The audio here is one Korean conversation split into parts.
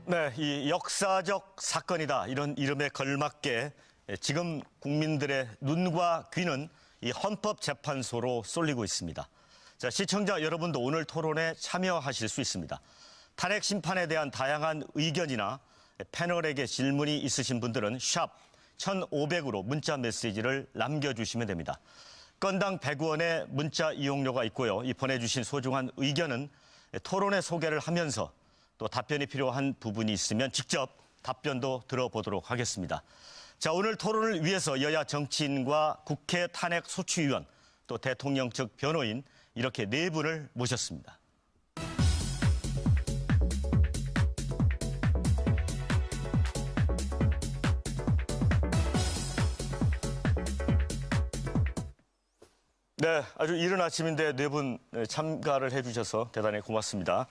네, 이 역사적 사건이다. 이런 이름에 걸맞게 지금 국민들의 눈과 귀는 이 헌법재판소로 쏠리고 있습니다. 자, 시청자 여러분도 오늘 토론에 참여하실 수 있습니다. 탄핵 심판에 대한 다양한 의견이나 패널에게 질문이 있으신 분들은 샵 1500으로 문자 메시지를 남겨주시면 됩니다. 건당 100원의 문자 이용료가 있고요. 이 보내주신 소중한 의견은 토론의 소개를 하면서 또 답변이 필요한 부분이 있으면 직접 답변도 들어보도록 하겠습니다. 자, 오늘 토론을 위해서 여야 정치인과 국회 탄핵 소추위원 또 대통령 측 변호인 이렇게 네 분을 모셨습니다. 네, 아주 이른 아침인데 네 분 참가를 해주셔서 대단히 고맙습니다.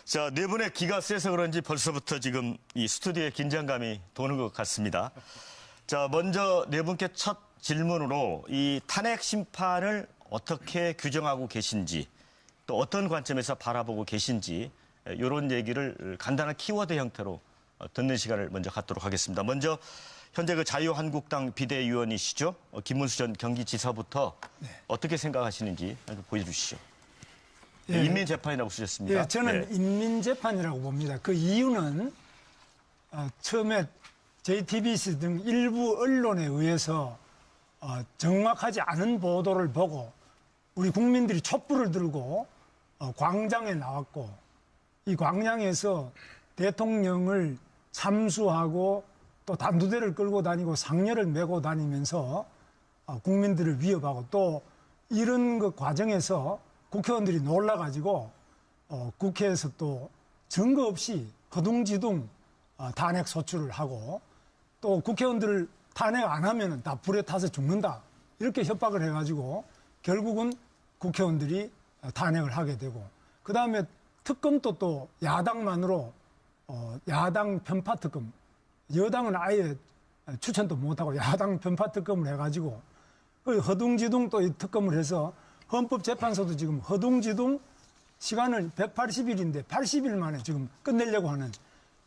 자, 네 분의 기가 세서 그런지 벌써부터 지금 이 스튜디오에 긴장감이 도는 것 같습니다. 자, 먼저 네 분께 첫 질문으로 이 탄핵 심판을 어떻게 규정하고 계신지 또 어떤 관점에서 바라보고 계신지 이런 얘기를 간단한 키워드 형태로 듣는 시간을 먼저 갖도록 하겠습니다. 먼저 현재 그 자유한국당 비대위원이시죠? 김문수 전 경기지사부터 어떻게 생각하시는지 보여주시죠. 예. 인민재판이라고 쓰셨습니다. 예, 저는 네. 인민재판이라고 봅니다. 그 이유는 처음에 JTBC 등 일부 언론에 의해서 정확하지 않은 보도를 보고 우리 국민들이 촛불을 들고 광장에 나왔고 이 광장에서 대통령을 참수하고 또 단두대를 끌고 다니고 상렬을 메고 다니면서 국민들을 위협하고 또 이런 그 과정에서 국회의원들이 놀라가지고 국회에서 또 증거 없이 허둥지둥 탄핵 소추를 하고 또 국회의원들을 탄핵 안 하면 다 불에 타서 죽는다 이렇게 협박을 해가지고 결국은 국회의원들이 탄핵을 하게 되고 그 다음에 특검도 또 야당만으로 야당 편파 특검 여당은 아예 추천도 못하고 야당 편파 특검을 해가지고 허둥지둥 또 이 특검을 해서 헌법재판소도 지금 허둥지둥 시간을 180일인데 80일 만에 지금 끝내려고 하는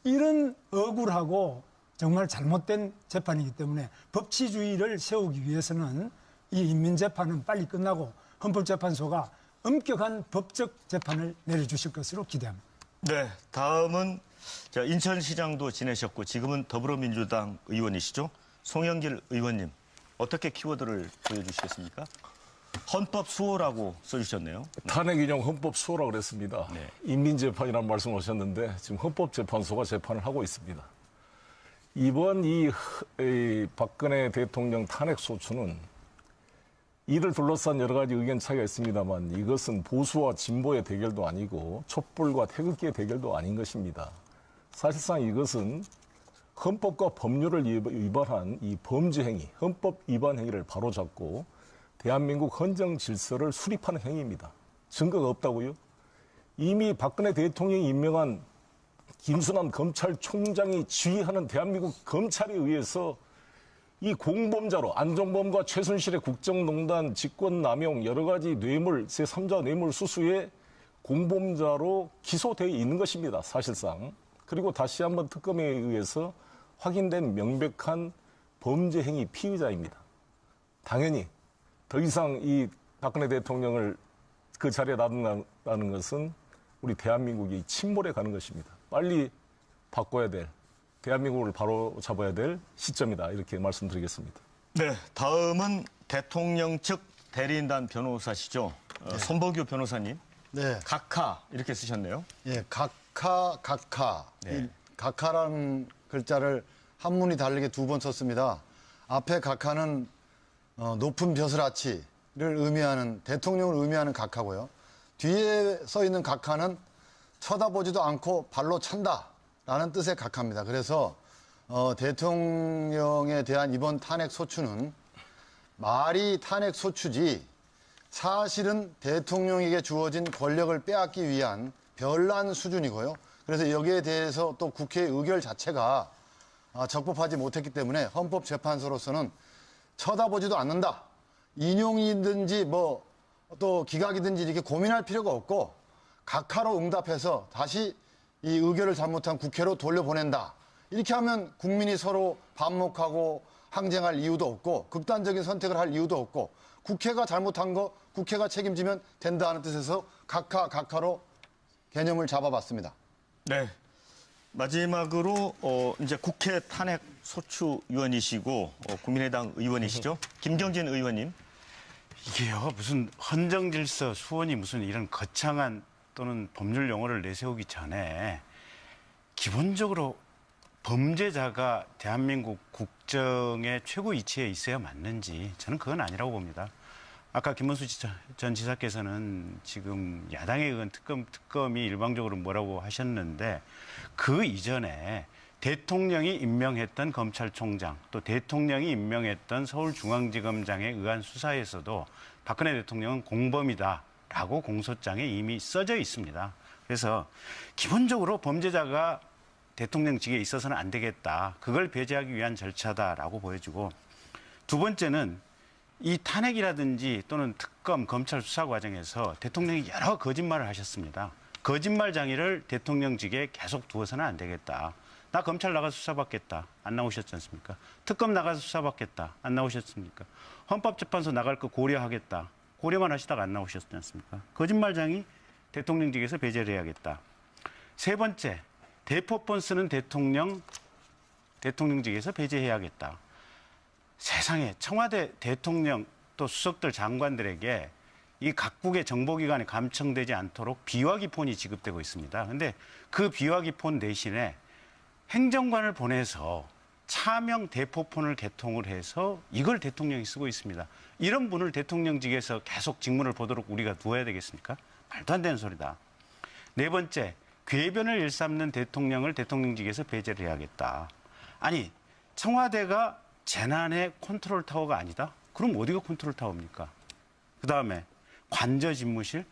이런 억울하고 정말 잘못된 재판이기 때문에 법치주의를 세우기 위해서는 이 인민재판은 빨리 끝나고 헌법재판소가 엄격한 법적 재판을 내려주실 것으로 기대합니다. 네, 다음은 인천시장도 지내셨고 지금은 더불어민주당 의원이시죠? 송영길 의원님, 어떻게 키워드를 보여주시겠습니까? 헌법 수호라고 써주셨네요. 탄핵 인용 헌법 수호라고 그랬습니다. 네. 인민재판이라는 말씀을 하셨는데 지금 헌법재판소가 재판을 하고 있습니다. 이번 이 박근혜 대통령 탄핵 소추는 이를 둘러싼 여러 가지 의견 차이가 있습니다만 이것은 보수와 진보의 대결도 아니고 촛불과 태극기의 대결도 아닌 것입니다. 사실상 이것은 헌법과 법률을 위반한 이 범죄 행위, 헌법 위반 행위를 바로잡고 대한민국 헌정 질서를 수립하는 행위입니다. 증거가 없다고요? 이미 박근혜 대통령이 임명한 김순환 검찰총장이 지휘하는 대한민국 검찰에 의해서 이 공범자로 안종범과 최순실의 국정농단 직권남용 여러 가지 뇌물, 제3자 뇌물 수수의 공범자로 기소되어 있는 것입니다. 사실상. 그리고 다시 한번 특검에 의해서 확인된 명백한 범죄 행위 피의자입니다. 당연히 더 이상 이 박근혜 대통령을 그 자리에 놔둔다는 것은 우리 대한민국이 침몰해 가는 것입니다. 빨리 바꿔야 될, 대한민국을 바로 잡아야 될 시점이다. 이렇게 말씀드리겠습니다. 네, 다음은 대통령 측 대리인단 변호사시죠? 네. 손보규 변호사님. 네. 각하 이렇게 쓰셨네요. 예, 각하. 네. 이 각하라는 글자를 한문이 다르게 두 번 썼습니다. 앞에 각하는 높은 벼슬아치를 의미하는 대통령을 의미하는 각하고요. 뒤에 써 있는 각하는 쳐다보지도 않고 발로 찬다라는 뜻의 각하입니다. 그래서 대통령에 대한 이번 탄핵 소추는 말이 탄핵 소추지 사실은 대통령에게 주어진 권력을 빼앗기 위한 별난 수준이고요. 그래서 여기에 대해서 또 국회의 의결 자체가 적법하지 못했기 때문에 헌법재판소로서는 쳐다보지도 않는다. 인용이든지 또 기각이든지 이렇게 고민할 필요가 없고 각하로 응답해서 다시 이 의결을 잘못한 국회로 돌려보낸다. 이렇게 하면 국민이 서로 반목하고 항쟁할 이유도 없고 극단적인 선택을 할 이유도 없고 국회가 잘못한 거 국회가 책임지면 된다 하는 뜻에서 각하로 개념을 잡아봤습니다. 네. 마지막으로 이제 국회 탄핵 소추위원이시고 국민의당 의원이시죠? 김경진 의원님. 이게요, 무슨 헌정질서 수원이 무슨 이런 거창한 또는 법률 용어를 내세우기 전에 기본적으로 범죄자가 대한민국 국정의 최고 위치에 있어야 맞는지 저는 그건 아니라고 봅니다. 아까 김문수 전 지사께서는 지금 야당에 의한 특검이 일방적으로 뭐라고 하셨는데 그 이전에 대통령이 임명했던 검찰총장 또 대통령이 임명했던 서울중앙지검장에 의한 수사에서도 박근혜 대통령은 공범이다라고 공소장에 이미 써져 있습니다. 그래서 기본적으로 범죄자가 대통령직에 있어서는 안 되겠다. 그걸 배제하기 위한 절차다라고 보여지고 두 번째는 이 탄핵이라든지 또는 특검, 검찰 수사 과정에서 대통령이 여러 거짓말을 하셨습니다. 거짓말 장애를 대통령직에 계속 두어서는 안 되겠다. 나 검찰 나가서 수사받겠다. 안 나오셨지 않습니까? 특검 나가서 수사받겠다. 안 나오셨습니까? 헌법재판소 나갈 거 고려하겠다. 고려만 하시다가 안 나오셨지 않습니까? 거짓말 장애 대통령직에서 배제를 해야겠다. 세 번째, 대포폰 쓰는 대통령직에서 배제해야겠다. 세상에 청와대 대통령 또 수석들 장관들에게 이 각국의 정보기관에 감청되지 않도록 비화기폰이 지급되고 있습니다. 그런데 그 비화기폰 대신에 행정관을 보내서 차명 대포폰을 개통을 해서 이걸 대통령이 쓰고 있습니다. 이런 분을 대통령직에서 계속 직무를 보도록 우리가 두어야 되겠습니까? 말도 안 되는 소리다. 네 번째, 궤변을 일삼는 대통령을 대통령직에서 배제를 해야겠다. 아니, 청와대가 재난의 컨트롤 타워가 아니다? 그럼 어디가 컨트롤 타워입니까? 그다음에 관저 집무실?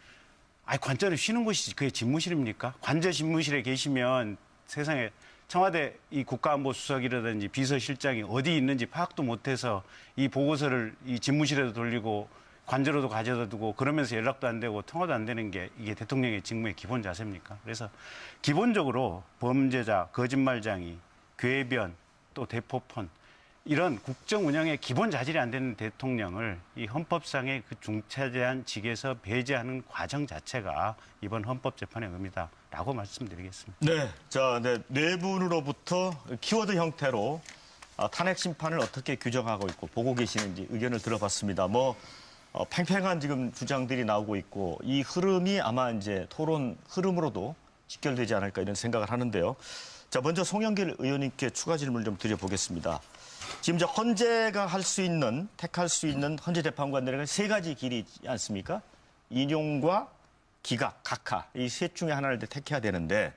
아니, 관저는 쉬는 곳이지 그게 집무실입니까? 관저 집무실에 계시면 세상에 청와대 이 국가안보수석이라든지 비서실장이 어디 있는지 파악도 못해서 이 보고서를 이 집무실에도 돌리고 관저로도 가져다 두고 그러면서 연락도 안 되고 통화도 안 되는 게 이게 대통령의 직무의 기본 자세입니까? 그래서 기본적으로 범죄자, 거짓말장애, 궤변, 또 대포폰 이런 국정 운영의 기본 자질이 안 되는 대통령을 이 헌법상의 그 중차대한 직에서 배제하는 과정 자체가 이번 헌법재판의 의미다라고 말씀드리겠습니다. 네. 자, 네 분으로부터 키워드 형태로 탄핵 심판을 어떻게 규정하고 있고 보고 계시는지 의견을 들어봤습니다. 팽팽한 지금 주장들이 나오고 있고 이 흐름이 아마 이제 토론 흐름으로도 직결되지 않을까 이런 생각을 하는데요. 자, 먼저 송영길 의원님께 추가 질문을 좀 드려보겠습니다. 지금 이제 헌재가 택할 수 있는 헌재 재판관들에게 세 가지 길이 있지 않습니까? 인용과 기각, 각하 이 셋 중에 하나를 택해야 되는데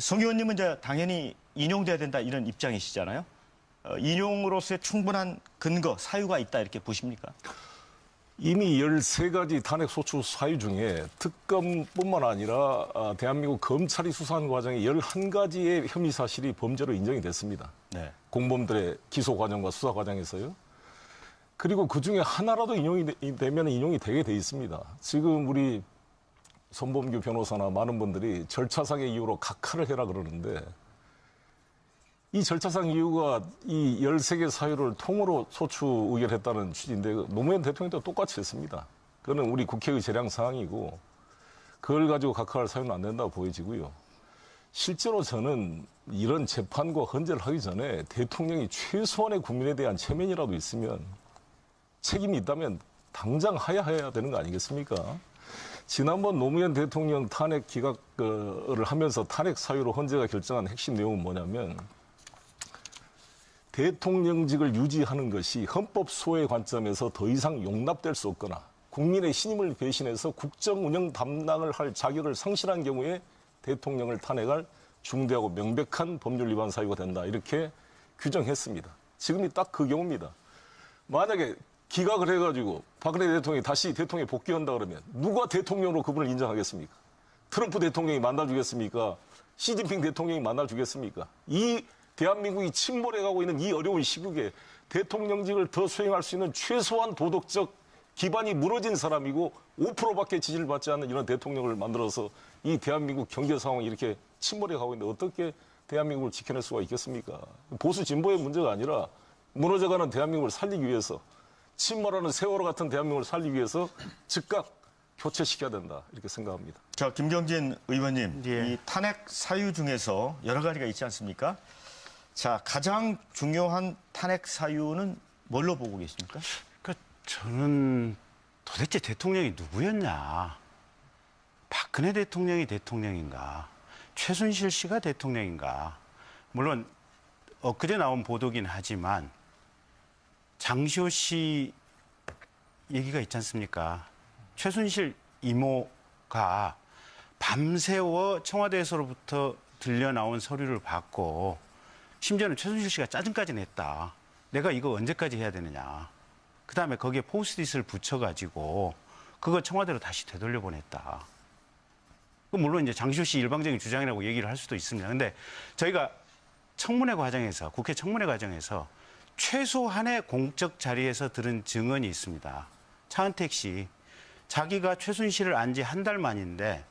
송 의원님은 이제 당연히 인용돼야 된다 이런 입장이시잖아요. 인용으로서의 충분한 근거, 사유가 있다 이렇게 보십니까? 이미 13가지 탄핵 소추 사유 중에 특검뿐만 아니라 대한민국 검찰이 수사한 과정에 11가지의 혐의 사실이 범죄로 인정이 됐습니다. 네. 공범들의 기소 과정과 수사 과정에서요. 그리고 그중에 하나라도 인용이 되면 인용이 되게 돼 있습니다. 지금 우리 손범규 변호사나 많은 분들이 절차상의 이유로 각하를 해라 그러는데 이 절차상 이유가 이 13개 사유를 통으로 소추 의결했다는 취지인데 노무현 대통령도 똑같이 했습니다. 그거는 우리 국회의 재량 사항이고 그걸 가지고 각하할 사유는 안 된다고 보여지고요. 실제로 저는 이런 재판과 헌재를 하기 전에 대통령이 최소한의 국민에 대한 체면이라도 있으면 책임이 있다면 당장 하야해야 되는 거 아니겠습니까? 지난번 노무현 대통령 탄핵 기각을 하면서 탄핵 사유로 헌재가 결정한 핵심 내용은 뭐냐면 대통령직을 유지하는 것이 헌법 소의 관점에서 더 이상 용납될 수 없거나 국민의 신임을 배신해서 국정 운영 담당을 할 자격을 상실한 경우에 대통령을 탄핵할 중대하고 명백한 법률 위반 사유가 된다. 이렇게 규정했습니다. 지금이 딱 그 경우입니다. 만약에 기각을 해가지고 박근혜 대통령이 다시 대통령에 복귀한다 그러면 누가 대통령으로 그분을 인정하겠습니까? 트럼프 대통령이 만나주겠습니까? 시진핑 대통령이 만나주겠습니까? 이 대한민국이 침몰해가고 있는 이 어려운 시국에 대통령직을 더 수행할 수 있는 최소한 도덕적 기반이 무너진 사람이고 5%밖에 지지를 받지 않는 이런 대통령을 만들어서 이 대한민국 경제 상황이 이렇게 침몰해 가고 있는데 어떻게 대한민국을 지켜낼 수가 있겠습니까? 보수 진보의 문제가 아니라 무너져가는 대한민국을 살리기 위해서 침몰하는 세월호 같은 대한민국을 살리기 위해서 즉각 교체시켜야 된다 이렇게 생각합니다. 자, 김경진 의원님, 예. 이 탄핵 사유 중에서 여러 가지가 있지 않습니까? 자, 가장 중요한 탄핵 사유는 뭘로 보고 계십니까? 그러니까 저는 도대체 대통령이 누구였냐? 박근혜 대통령이 대통령인가? 최순실 씨가 대통령인가? 물론 엊그제 나온 보도긴 하지만 장시호 씨 얘기가 있지 않습니까? 최순실 이모가 밤새워 청와대에서로부터 들려나온 서류를 받고 심지어는 최순실 씨가 짜증까지 냈다. 내가 이거 언제까지 해야 되느냐. 그다음에 거기에 포스트잇을 붙여가지고 그거 청와대로 다시 되돌려보냈다. 물론 이제 장시호 씨 일방적인 주장이라고 얘기를 할 수도 있습니다. 근데 저희가 청문회 과정에서, 국회 청문회 과정에서 최소한의 공적 자리에서 들은 증언이 있습니다. 차은택 씨, 자기가 최순실을 안 지 한 달 만인데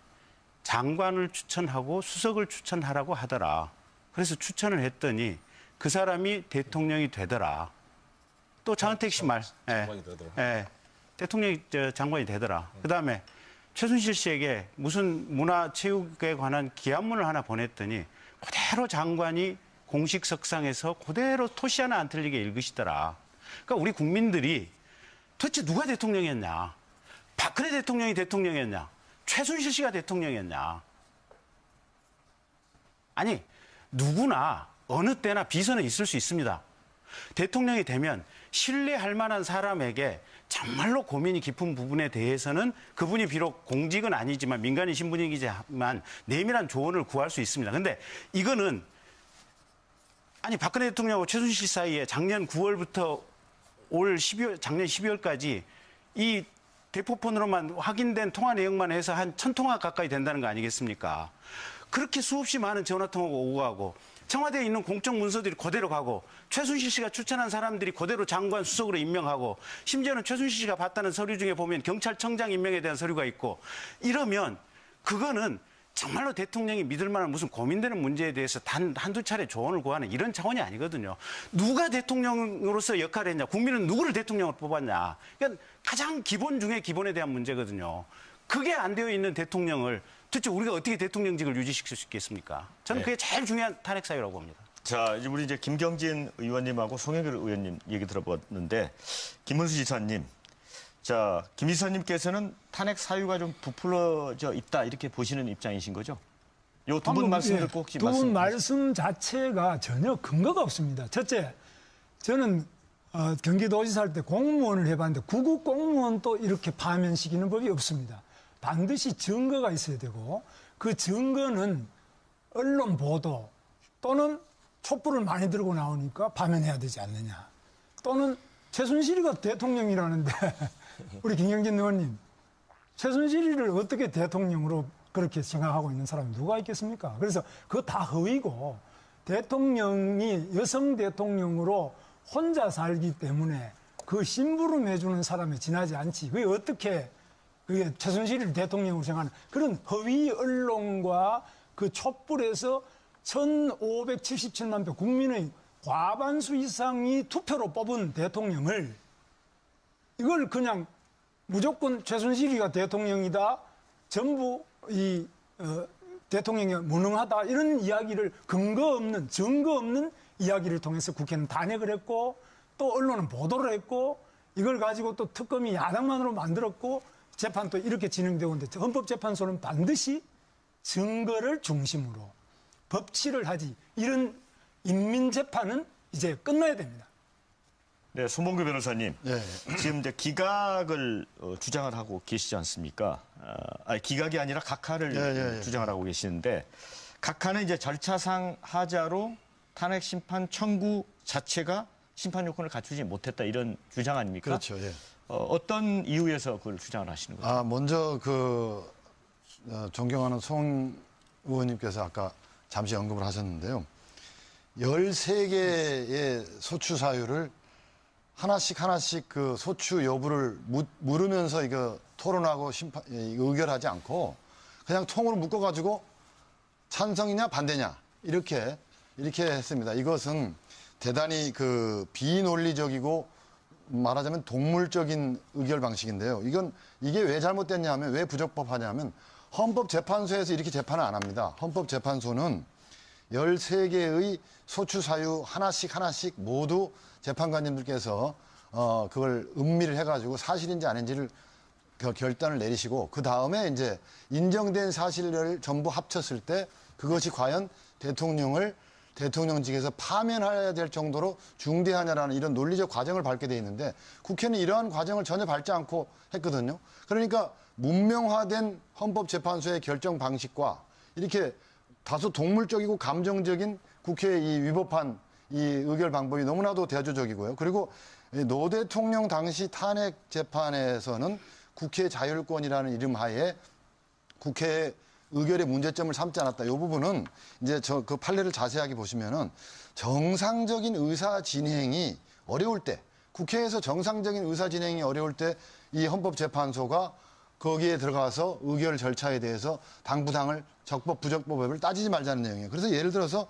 장관을 추천하고 수석을 추천하라고 하더라. 그래서 추천을 했더니 그 사람이 대통령이 되더라. 또 차은택 씨 말. 장관이 되더라. 대통령이 장관이 되더라. 그다음에 최순실 씨에게 무슨 문화체육에 관한 기한문을 하나 보냈더니 그대로 장관이 공식 석상에서 그대로 토시 하나 안 틀리게 읽으시더라. 그러니까 우리 국민들이 도대체 누가 대통령이었냐? 박근혜 대통령이 대통령이었냐? 최순실 씨가 대통령이었냐? 아니, 누구나 어느 때나 비선은 있을 수 있습니다. 대통령이 되면 신뢰할 만한 사람에게 정말로 고민이 깊은 부분에 대해서는 그분이 비록 공직은 아니지만 민간인 신분이지만 내밀한 조언을 구할 수 있습니다. 근데 이거는 아니 박근혜 대통령하고 최순실 사이에 작년 9월부터 작년 12월까지 이 대포폰으로만 확인된 통화 내용만 해서 한 1000통화 가까이 된다는 거 아니겠습니까? 그렇게 수없이 많은 전화통화가 오고 가고 청와대에 있는 공적 문서들이 그대로 가고 최순실 씨가 추천한 사람들이 그대로 장관 수석으로 임명하고 심지어는 최순실 씨가 봤다는 서류 중에 보면 경찰청장 임명에 대한 서류가 있고 이러면 그거는 정말로 대통령이 믿을 만한 무슨 고민되는 문제에 대해서 한두 차례 조언을 구하는 이런 차원이 아니거든요. 누가 대통령으로서 역할을 했냐. 국민은 누구를 대통령으로 뽑았냐. 그러니까 가장 기본 중에 기본에 대한 문제거든요. 그게 안 되어 있는 대통령을 도대체 우리가 어떻게 대통령직을 유지시킬 수 있겠습니까? 저는 그게 제일 중요한 탄핵 사유라고 봅니다. 자, 이제 우리 이제 김경진 의원님하고 송영길 의원님 얘기 들어봤는데 김문수 지사님, 자, 김 지사님께서는 탄핵 사유가 좀 부풀어져 있다 이렇게 보시는 입장이신 거죠? 요 두 분 말씀 듣고 혹시 두 분 말씀 자체가 전혀 근거가 없습니다. 첫째, 저는 경기도지사 할 때 공무원을 해봤는데 구급 공무원도 이렇게 파면시키는 법이 없습니다. 반드시 증거가 있어야 되고 그 증거는 언론 보도 또는 촛불을 많이 들고 나오니까 파면해야 되지 않느냐. 또는 최순실이가 대통령이라는데 우리 김경진 의원님, 최순실이를 어떻게 대통령으로 그렇게 생각하고 있는 사람이 누가 있겠습니까? 그래서 그거 다 허위고 대통령이 여성 대통령으로 혼자 살기 때문에 그 심부름 해주는 사람에 지나지 않지. 그게 어떻게 그게 최순실을 대통령으로 생각하는 그런 허위 언론과 그 촛불에서 1577만 표 국민의 과반수 이상이 투표로 뽑은 대통령을 이걸 그냥 무조건 최순실이가 대통령이다. 전부 이 대통령이 무능하다. 이런 이야기를 근거 없는 증거 없는 이야기를 통해서 국회는 탄핵을 했고 또 언론은 보도를 했고 이걸 가지고 또 특검이 야당만으로 만들었고 재판 또 이렇게 진행되고 있는데 헌법재판소는 반드시 증거를 중심으로 법치를 하지 이런 인민재판은 이제 끝나야 됩니다. 네, 손봉규 변호사님. 네. 지금 이제 기각을 주장을 하고 계시지 않습니까? 아니, 기각이 아니라 각하를 주장을 하고 계시는데 각하는 이제 절차상 하자로 탄핵 심판 청구 자체가 심판 요건을 갖추지 못했다 이런 주장 아닙니까? 그렇죠. 예. 어떤 이유에서 그걸 주장을 하시는 거죠? 먼저 존경하는 송 의원님께서 아까 잠시 언급을 하셨는데요. 13개의 소추 사유를 하나씩 그 소추 여부를 물으면서 이거 토론하고 의결하지 않고 그냥 통으로 묶어가지고 찬성이냐 반대냐 이렇게 했습니다. 이것은 대단히 그 비논리적이고 말하자면 동물적인 의결 방식인데요. 이게 왜 잘못됐냐 하면 왜 부적법하냐면 헌법재판소에서 이렇게 재판을 안 합니다. 헌법재판소는 13개의 소추 사유 하나씩 모두 재판관님들께서 그걸 음미를 해가지고 사실인지 아닌지를 결단을 내리시고 그 다음에 이제 인정된 사실을 전부 합쳤을 때 그것이 과연 대통령직에서 파면해야 될 정도로 중대하냐라는 이런 논리적 과정을 밟게 돼 있는데 국회는 이러한 과정을 전혀 밟지 않고 했거든요. 그러니까 문명화된 헌법재판소의 결정 방식과 이렇게 다소 동물적이고 감정적인 국회의 이 위법한 이 의결 방법이 너무나도 대조적이고요. 그리고 노 대통령 당시 탄핵 재판에서는 국회 자율권이라는 이름 하에 국회 의결의 문제점을 삼지 않았다. 이 부분은 이제 그 판례를 자세하게 보시면은 정상적인 의사 진행이 어려울 때, 국회에서 정상적인 의사 진행이 어려울 때 이 헌법재판소가 거기에 들어가서 의결 절차에 대해서 당부당을 적법 부적법을 따지지 말자는 내용이에요. 그래서 예를 들어서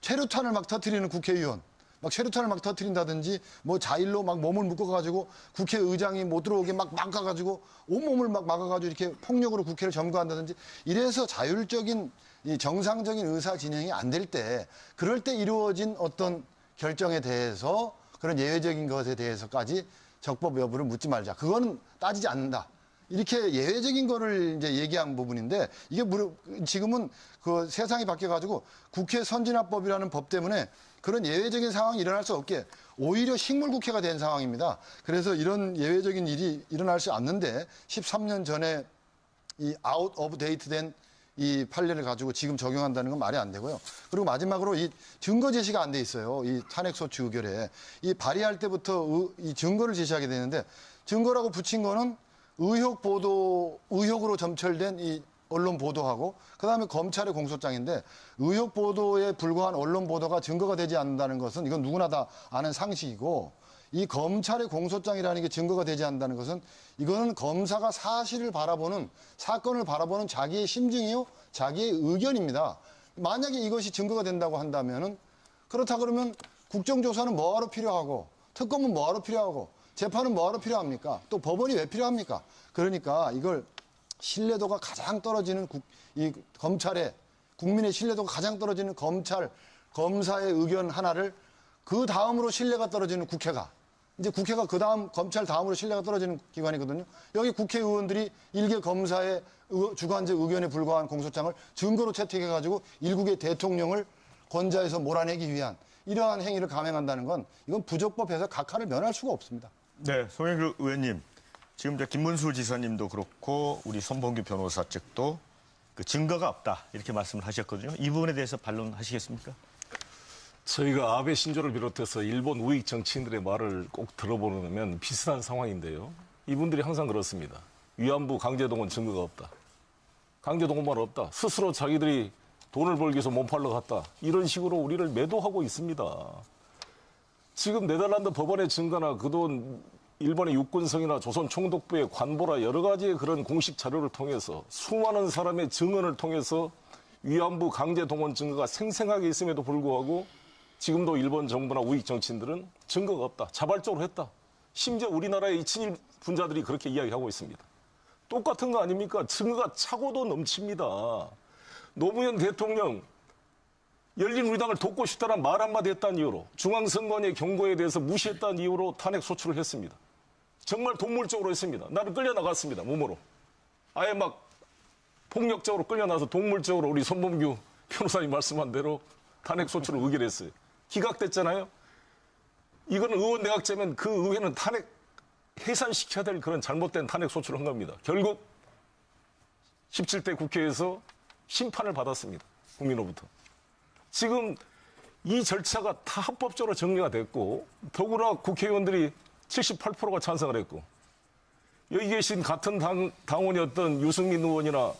최루탄을 막 터뜨리는 국회의원, 막 최루탄을 막 터뜨린다든지 뭐 자일로 막 몸을 묶어가지고 국회의장이 못 들어오게 막 막아가지고 온몸을 막 막아가지고 이렇게 폭력으로 국회를 점거한다든지 이래서 자율적인 이 정상적인 의사 진행이 안 될 때 그럴 때 이루어진 어떤 결정에 대해서 그런 예외적인 것에 대해서까지 적법 여부를 묻지 말자. 그거는 따지지 않는다. 이렇게 예외적인 거를 이제 얘기한 부분인데 이게 지금은 그 세상이 바뀌어가지고 국회 선진화법이라는 법 때문에 그런 예외적인 상황이 일어날 수 없게 오히려 식물국회가 된 상황입니다. 그래서 이런 예외적인 일이 일어날 수 없는데 13년 전에 이 아웃 오브 데이트 된 이 판례를 가지고 지금 적용한다는 건 말이 안 되고요. 그리고 마지막으로 이 증거 제시가 안 돼 있어요. 이 탄핵소추 의결에. 이 발의할 때부터 이 증거를 제시하게 되는데 증거라고 붙인 거는 의혹으로 점철된 이 언론 보도하고 그다음에 검찰의 공소장인데 의혹 보도에 불과한 언론 보도가 증거가 되지 않는다는 것은 이건 누구나 다 아는 상식이고 이 검찰의 공소장이라는 게 증거가 되지 않는다는 것은 이거는 검사가 사건을 바라보는 자기의 심증이요, 자기의 의견입니다. 만약에 이것이 증거가 된다고 한다면은 그렇다 그러면 국정조사는 뭐하러 필요하고 특검은 뭐하러 필요하고 재판은 뭐하러 필요합니까? 또 법원이 왜 필요합니까? 그러니까 이걸 신뢰도가 가장 떨어지는 이 검찰의 국민의 신뢰도가 가장 떨어지는 검사의 의견 하나를 그 다음으로 신뢰가 떨어지는 국회가 이제 국회가 그 다음 검찰 다음으로 신뢰가 떨어지는 기관이거든요. 여기 국회의원들이 일개 검사의 주관적 의견에 불과한 공소장을 증거로 채택해가지고 일국의 대통령을 권좌에서 몰아내기 위한 이러한 행위를 감행한다는 건 이건 부적법해서 각하를 면할 수가 없습니다. 네, 송영길 의원님. 지금 이제 김문수 지사님도 그렇고 우리 손범규 변호사 측도 그 증거가 없다 이렇게 말씀을 하셨거든요. 이 부분에 대해서 반론하시겠습니까? 저희가 아베 신조를 비롯해서 일본 우익 정치인들의 말을 꼭 들어보면 비슷한 상황인데요. 이분들이 항상 그렇습니다. 위안부 강제동원 증거가 없다. 강제동원만 없다. 스스로 자기들이 돈을 벌기 위해서 몸팔러 갔다. 이런 식으로 우리를 매도하고 있습니다. 지금 네덜란드 법원의 증거나 그돈 일본의 육군성이나 조선 총독부의 관보라 여러 가지의 그런 공식 자료를 통해서 수많은 사람의 증언을 통해서 위안부 강제동원 증거가 생생하게 있음에도 불구하고 지금도 일본 정부나 우익 정치인들은 증거가 없다. 자발적으로 했다. 심지어 우리나라의 이 친일 분자들이 그렇게 이야기하고 있습니다. 똑같은 거 아닙니까? 증거가 차고도 넘칩니다. 노무현 대통령 열린우리당을 돕고 싶다는 말 한마디 했다는 이유로 중앙선관위의 경고에 대해서 무시했다는 이유로 탄핵 소추를 했습니다. 정말 동물적으로 했습니다. 나는 끌려나갔습니다. 몸으로. 아예 막 폭력적으로 끌려나서 동물적으로 우리 손범규 변호사님 말씀한 대로 탄핵 소추를 의결했어요. 기각됐잖아요. 이거는 의원 내각제면 그 의회는 탄핵 해산시켜야 될 그런 잘못된 탄핵 소추를 한 겁니다. 결국 17대 국회에서 심판을 받았습니다. 국민으로부터. 지금 이 절차가 다 합법적으로 정리가 됐고 더구나 국회의원들이 78%가 찬성을 했고 여기 계신 같은 당원이었던 유승민 의원이나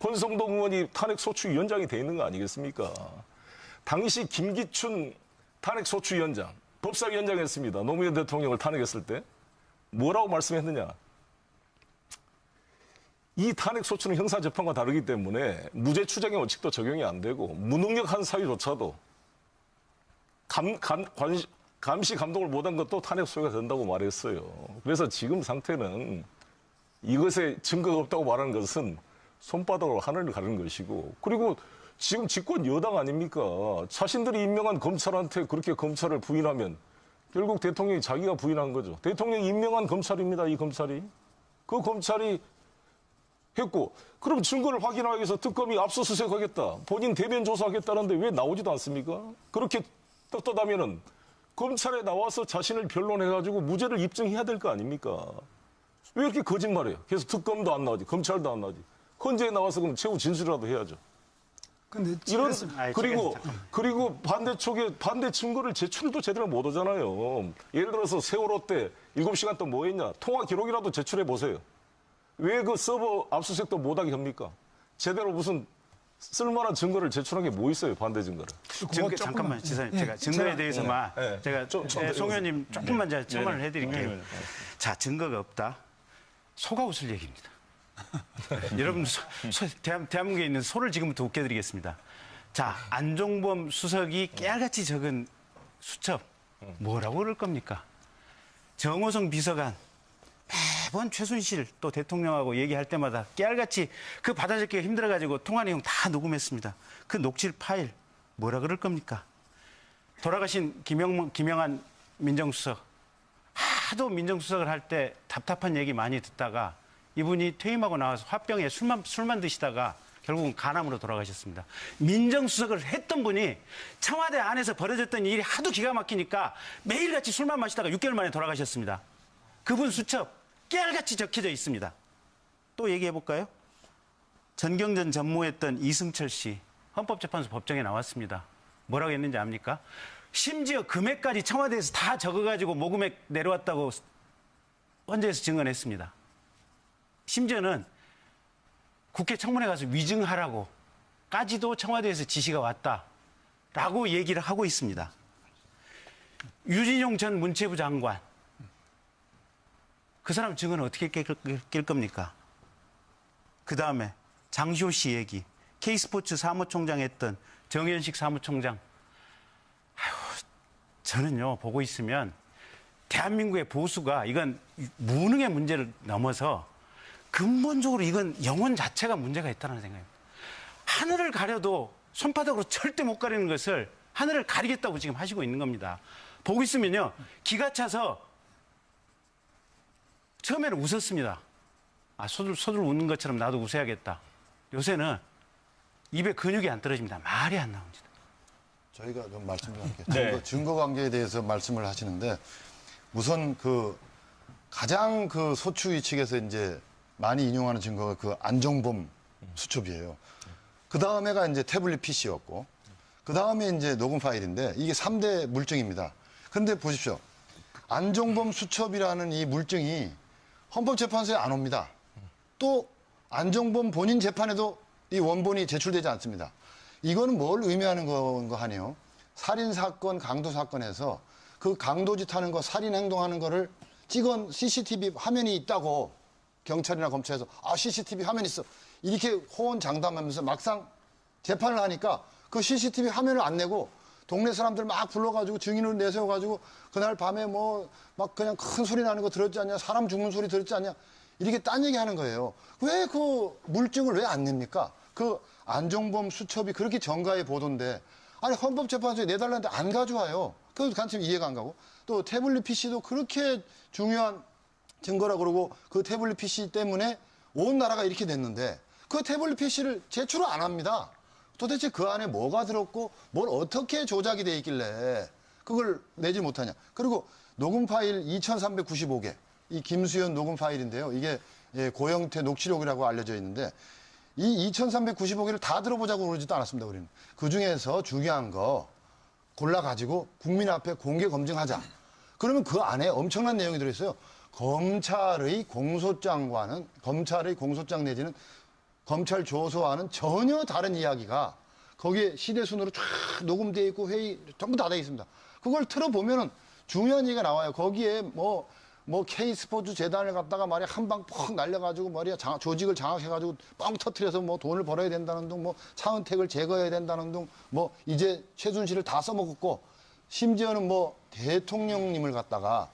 권성동 의원이 탄핵소추위원장이 돼 있는 거 아니겠습니까? 당시 김기춘 탄핵소추위원장, 법사위원장이었습니다. 노무현 대통령을 탄핵했을 때 뭐라고 말씀했느냐. 이 탄핵 소추는 형사재판과 다르기 때문에 무죄 추정의 원칙도 적용이 안 되고 무능력한 사유조차도 감시 감독을 못한 것도 탄핵 소유가 된다고 말했어요. 그래서 지금 상태는 이것에 증거가 없다고 말하는 것은 손바닥으로 하늘을 가르는 것이고, 그리고 지금 집권 여당 아닙니까? 자신들이 임명한 검찰한테 그렇게 검찰을 부인하면 결국 대통령이 자기가 부인한 거죠. 대통령이 임명한 검찰입니다, 이 검찰이. 그 검찰이 했고, 그럼 증거를 확인하기 위해서 특검이 압수수색하겠다, 본인 대면 조사하겠다는데 왜 나오지도 않습니까? 그렇게 떳떳하면은 검찰에 나와서 자신을 변론해가지고 무죄를 입증해야 될 거 아닙니까? 왜 이렇게 거짓말해요? 계속 특검도 안 나오지, 검찰도 안 나오지. 헌재에 나와서 그럼 최후 진술이라도 해야죠. 근데 이런 아니, 그리고 반대쪽에 반대 증거를 제출도 제대로 못 하잖아요. 예를 들어서 세월호 때 7시간 동안 뭐 했냐? 통화 기록이라도 제출해 보세요. 왜 그 서버 압수수색도 못하게 합니까? 제대로 무슨 쓸만한 증거를 제출한 게 뭐 있어요, 반대 증거를? 증거, 잠깐만, 지사님. 제가 증거에 대해서만 제가 송 의원님 조금만 제가 첨언을 해드릴게요. 자, 증거가 없다. 소가 웃을 얘기입니다. 여러분, 대한민국에 있는 소를 지금부터 웃겨드리겠습니다. 자, 안종범 수석이 깨알같이 적은 수첩, 뭐라고 그럴 겁니까? 정호성 비서관, 매번 최순실 또 대통령하고 얘기할 때마다 깨알같이 그 받아적기가 힘들어가지고 통화 내용 다 녹음했습니다. 그 녹취 파일, 뭐라 그럴 겁니까? 돌아가신 김영한 민정수석, 하도 민정수석을 할 때 답답한 얘기 많이 듣다가 이분이 퇴임하고 나와서 화병에 술만 드시다가 결국은 간암으로 돌아가셨습니다. 민정수석을 했던 분이 청와대 안에서 벌어졌던 일이 하도 기가 막히니까 매일같이 술만 마시다가 6개월 만에 돌아가셨습니다. 그분 수첩 깨알같이 적혀져 있습니다. 또 얘기해볼까요? 전경련 전무했던 이승철 씨, 헌법재판소 법정에 나왔습니다. 뭐라고 했는지 압니까? 심지어 금액까지 청와대에서 다 적어가지고 모금액 내려왔다고 헌재에서 증언했습니다. 심지어는 국회 청문회 가서 위증하라고까지도 청와대에서 지시가 왔다라고 얘기를 하고 있습니다. 유진용 전 문체부 장관, 그 사람 증언을 어떻게 깰 겁니까? 그 다음에 장시호 씨 얘기, K스포츠 사무총장 했던 정현식 사무총장. 저는요, 보고 있으면 대한민국의 보수가 이건 무능의 문제를 넘어서 근본적으로 이건 영혼 자체가 문제가 있다는 생각입니다. 하늘을 가려도 손바닥으로 절대 못 가리는 것을 하늘을 가리겠다고 지금 하시고 있는 겁니다. 보고 있으면요, 기가 차서 처음에는 웃었습니다. 아, 소들 웃는 것처럼 나도 웃어야겠다. 요새는 입에 근육이 안 떨어집니다. 말이 안 나옵니다. 저희가 좀 말씀 좀 할게요. 증거 관계에 대해서 말씀을 하시는데, 우선 가장 소추위 측에서 이제 많이 인용하는 증거가 그 안종범 수첩이에요. 그 다음에가 이제 태블릿 PC였고, 그 다음에 이제 녹음 파일인데, 이게 3대 물증입니다. 그런데 보십시오. 안종범 수첩이라는 이 물증이 헌법재판소에 안 옵니다. 또 안종범 본인 재판에도 이 원본이 제출되지 않습니다. 이거는 뭘 의미하는 건가 하네요. 살인사건, 강도사건에서 그 강도짓 하는 거, 살인행동하는 거를 찍은 CCTV 화면이 있다고 경찰이나 검찰에서 CCTV 화면 있어. 이렇게 호언장담하면서 막상 재판을 하니까 그 CCTV 화면을 안 내고 동네 사람들 막 불러가지고 증인을 내세워가지고 그날 밤에 막 그냥 큰 소리 나는 거 들었지 않냐, 사람 죽는 소리 들었지 않냐, 이렇게 딴 얘기 하는 거예요. 왜 그 물증을 왜 안 냅니까? 그 안종범 수첩이 그렇게 정가의 보도인데, 아니 헌법재판소에 내달라는데 안 가져와요. 그것도 간첩 이해가 안 가고, 또 태블릿 PC도 그렇게 중요한 증거라 그러고 그 태블릿 PC 때문에 온 나라가 이렇게 됐는데 그 태블릿 PC를 제출을 안 합니다. 도대체 그 안에 뭐가 들었고 뭘 어떻게 조작이 돼 있길래 그걸 내지 못하냐. 그리고 녹음 파일 2395개, 이 김수현 녹음 파일인데요. 이게 고영태 녹취록이라고 알려져 있는데 이 2395개를 다 들어보자고 그러지도 않았습니다. 우리는. 그중에서 중요한 거 골라가지고 국민 앞에 공개 검증하자. 그러면 그 안에 엄청난 내용이 들어있어요. 검찰의 공소장 내지는 검찰 조서와는 전혀 다른 이야기가 거기에 시대순으로 쫙 녹음되어 있고 회의 전부 다 되어 있습니다. 그걸 틀어보면은 중요한 얘기가 나와요. 거기에 뭐 뭐 K스포츠 재단을 갖다가 말이야 한 방 퍽 날려가지고 말이야 조직을 장악해가지고 뻥 터트려서 뭐 돈을 벌어야 된다는 둥, 뭐 차은택을 제거해야 된다는 둥, 뭐 이제 최순실을 다 써먹었고 심지어는 뭐 대통령님을 갖다가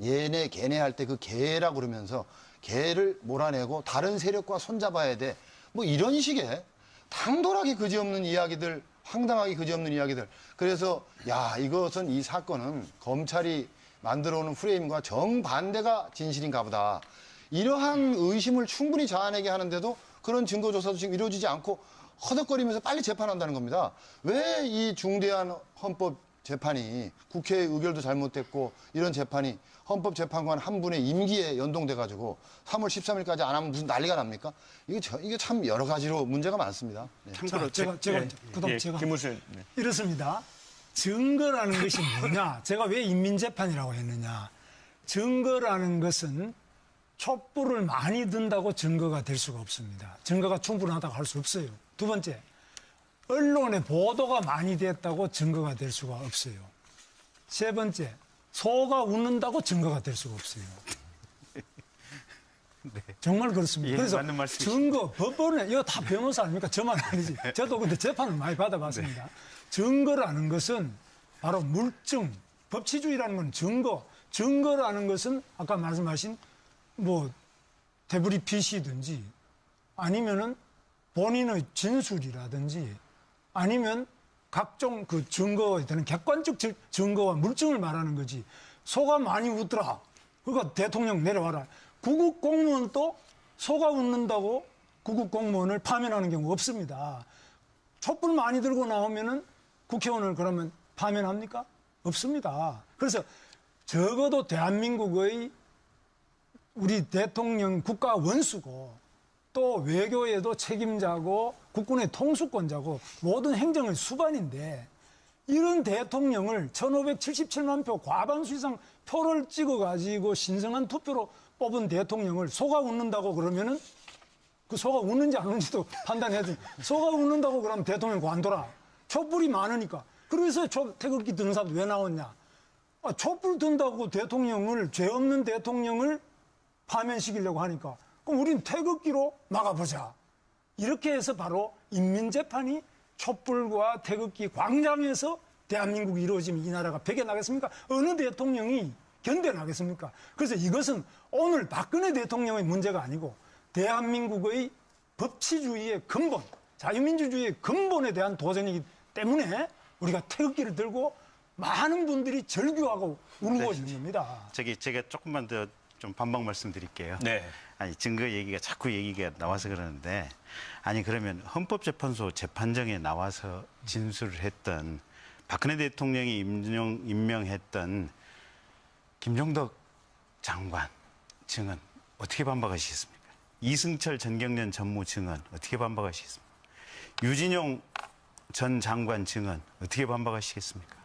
얘네 걔네 할 때 그 걔라고 그러면서 걔를 몰아내고 다른 세력과 손잡아야 돼. 뭐 이런 식의 당돌하게 그지없는 이야기들, 황당하게 그지없는 이야기들. 그래서 야 이것은 이 사건은 검찰이 만들어오는 프레임과 정반대가 진실인가 보다. 이러한 의심을 충분히 자아내게 하는데도 그런 증거 조사도 지금 이루어지지 않고 허덕거리면서 빨리 재판한다는 겁니다. 왜 이 중대한 헌법 재판이 국회 의결도 잘못됐고 이런 재판이 헌법재판관 한 분의 임기에 연동돼가지고 3월 13일까지 안 하면 무슨 난리가 납니까? 이게 참 여러 가지로 문제가 많습니다. 네. 자, 제가 그다음 제가 김무실. 네. 이렇습니다. 증거라는 것이 뭐냐? 제가 왜 인민재판이라고 했느냐? 증거라는 것은 촛불을 많이 든다고 증거가 될 수가 없습니다. 증거가 충분하다고 할 수 없어요. 두 번째, 언론의 보도가 많이 됐다고 증거가 될 수가 없어요. 세 번째, 소가 웃는다고 증거가 될 수가 없어요. 네. 정말 그렇습니다. 예, 그래서 맞는 말씀이십니다. 증거, 법원에, 이거 다 변호사 아닙니까? 저만 아니지. 저도 근데 재판을 많이 받아봤습니다. 증거라는 것은 바로 물증, 법치주의라는 건 증거라는 것은 아까 말씀하신 뭐 태블릿 PC든지 아니면은 본인의 진술이라든지 아니면 각종 그 증거에 되는 객관적 증거와 물증을 말하는 거지. 소가 많이 웃더라. 그러니까 대통령 내려와라. 구급 공무원도 소가 웃는다고 구급 공무원을 파면하는 경우 없습니다. 촛불 많이 들고 나오면은 국회의원을 그러면 파면합니까? 없습니다. 그래서 적어도 대한민국의 우리 대통령 국가 원수고 또 외교에도 책임자고 국군의 통수권자고 모든 행정의 수반인데 이런 대통령을 1577만 표 과반수 이상 표를 찍어가지고 신성한 투표로 뽑은 대통령을 소가 웃는다고 그러면은 그 소가 웃는지 안 웃는지도 판단해야지. 소가 웃는다고 그러면 대통령 관둬라. 촛불이 많으니까. 그래서 태극기 드는 사람 왜 나왔냐. 촛불 든다고 대통령을, 죄 없는 대통령을 파면시키려고 하니까 그럼 우린 태극기로 막아보자. 이렇게 해서 바로 인민재판이 촛불과 태극기 광장에서 대한민국이 이루어지면 이 나라가 배겨나겠습니까? 어느 대통령이 견뎌나겠습니까? 그래서 이것은 오늘 박근혜 대통령의 문제가 아니고 대한민국의 법치주의의 근본, 자유민주주의의 근본에 대한 도전이기 때문에 우리가 태극기를 들고 많은 분들이 절규하고 울고 있는 겁니다. 제가 조금만 더 좀 반박 말씀드릴게요. 네. 아니 증거 얘기가 자꾸 얘기가 나와서 그러는데 아니 그러면 헌법재판소 재판정에 나와서 진술을 했던 박근혜 대통령이 임명했던 김종덕 장관 증언 어떻게 반박하시겠습니까? 이승철 전경련 전무 증언 어떻게 반박하시겠습니까? 유진용 전 장관 증언 어떻게 반박하시겠습니까?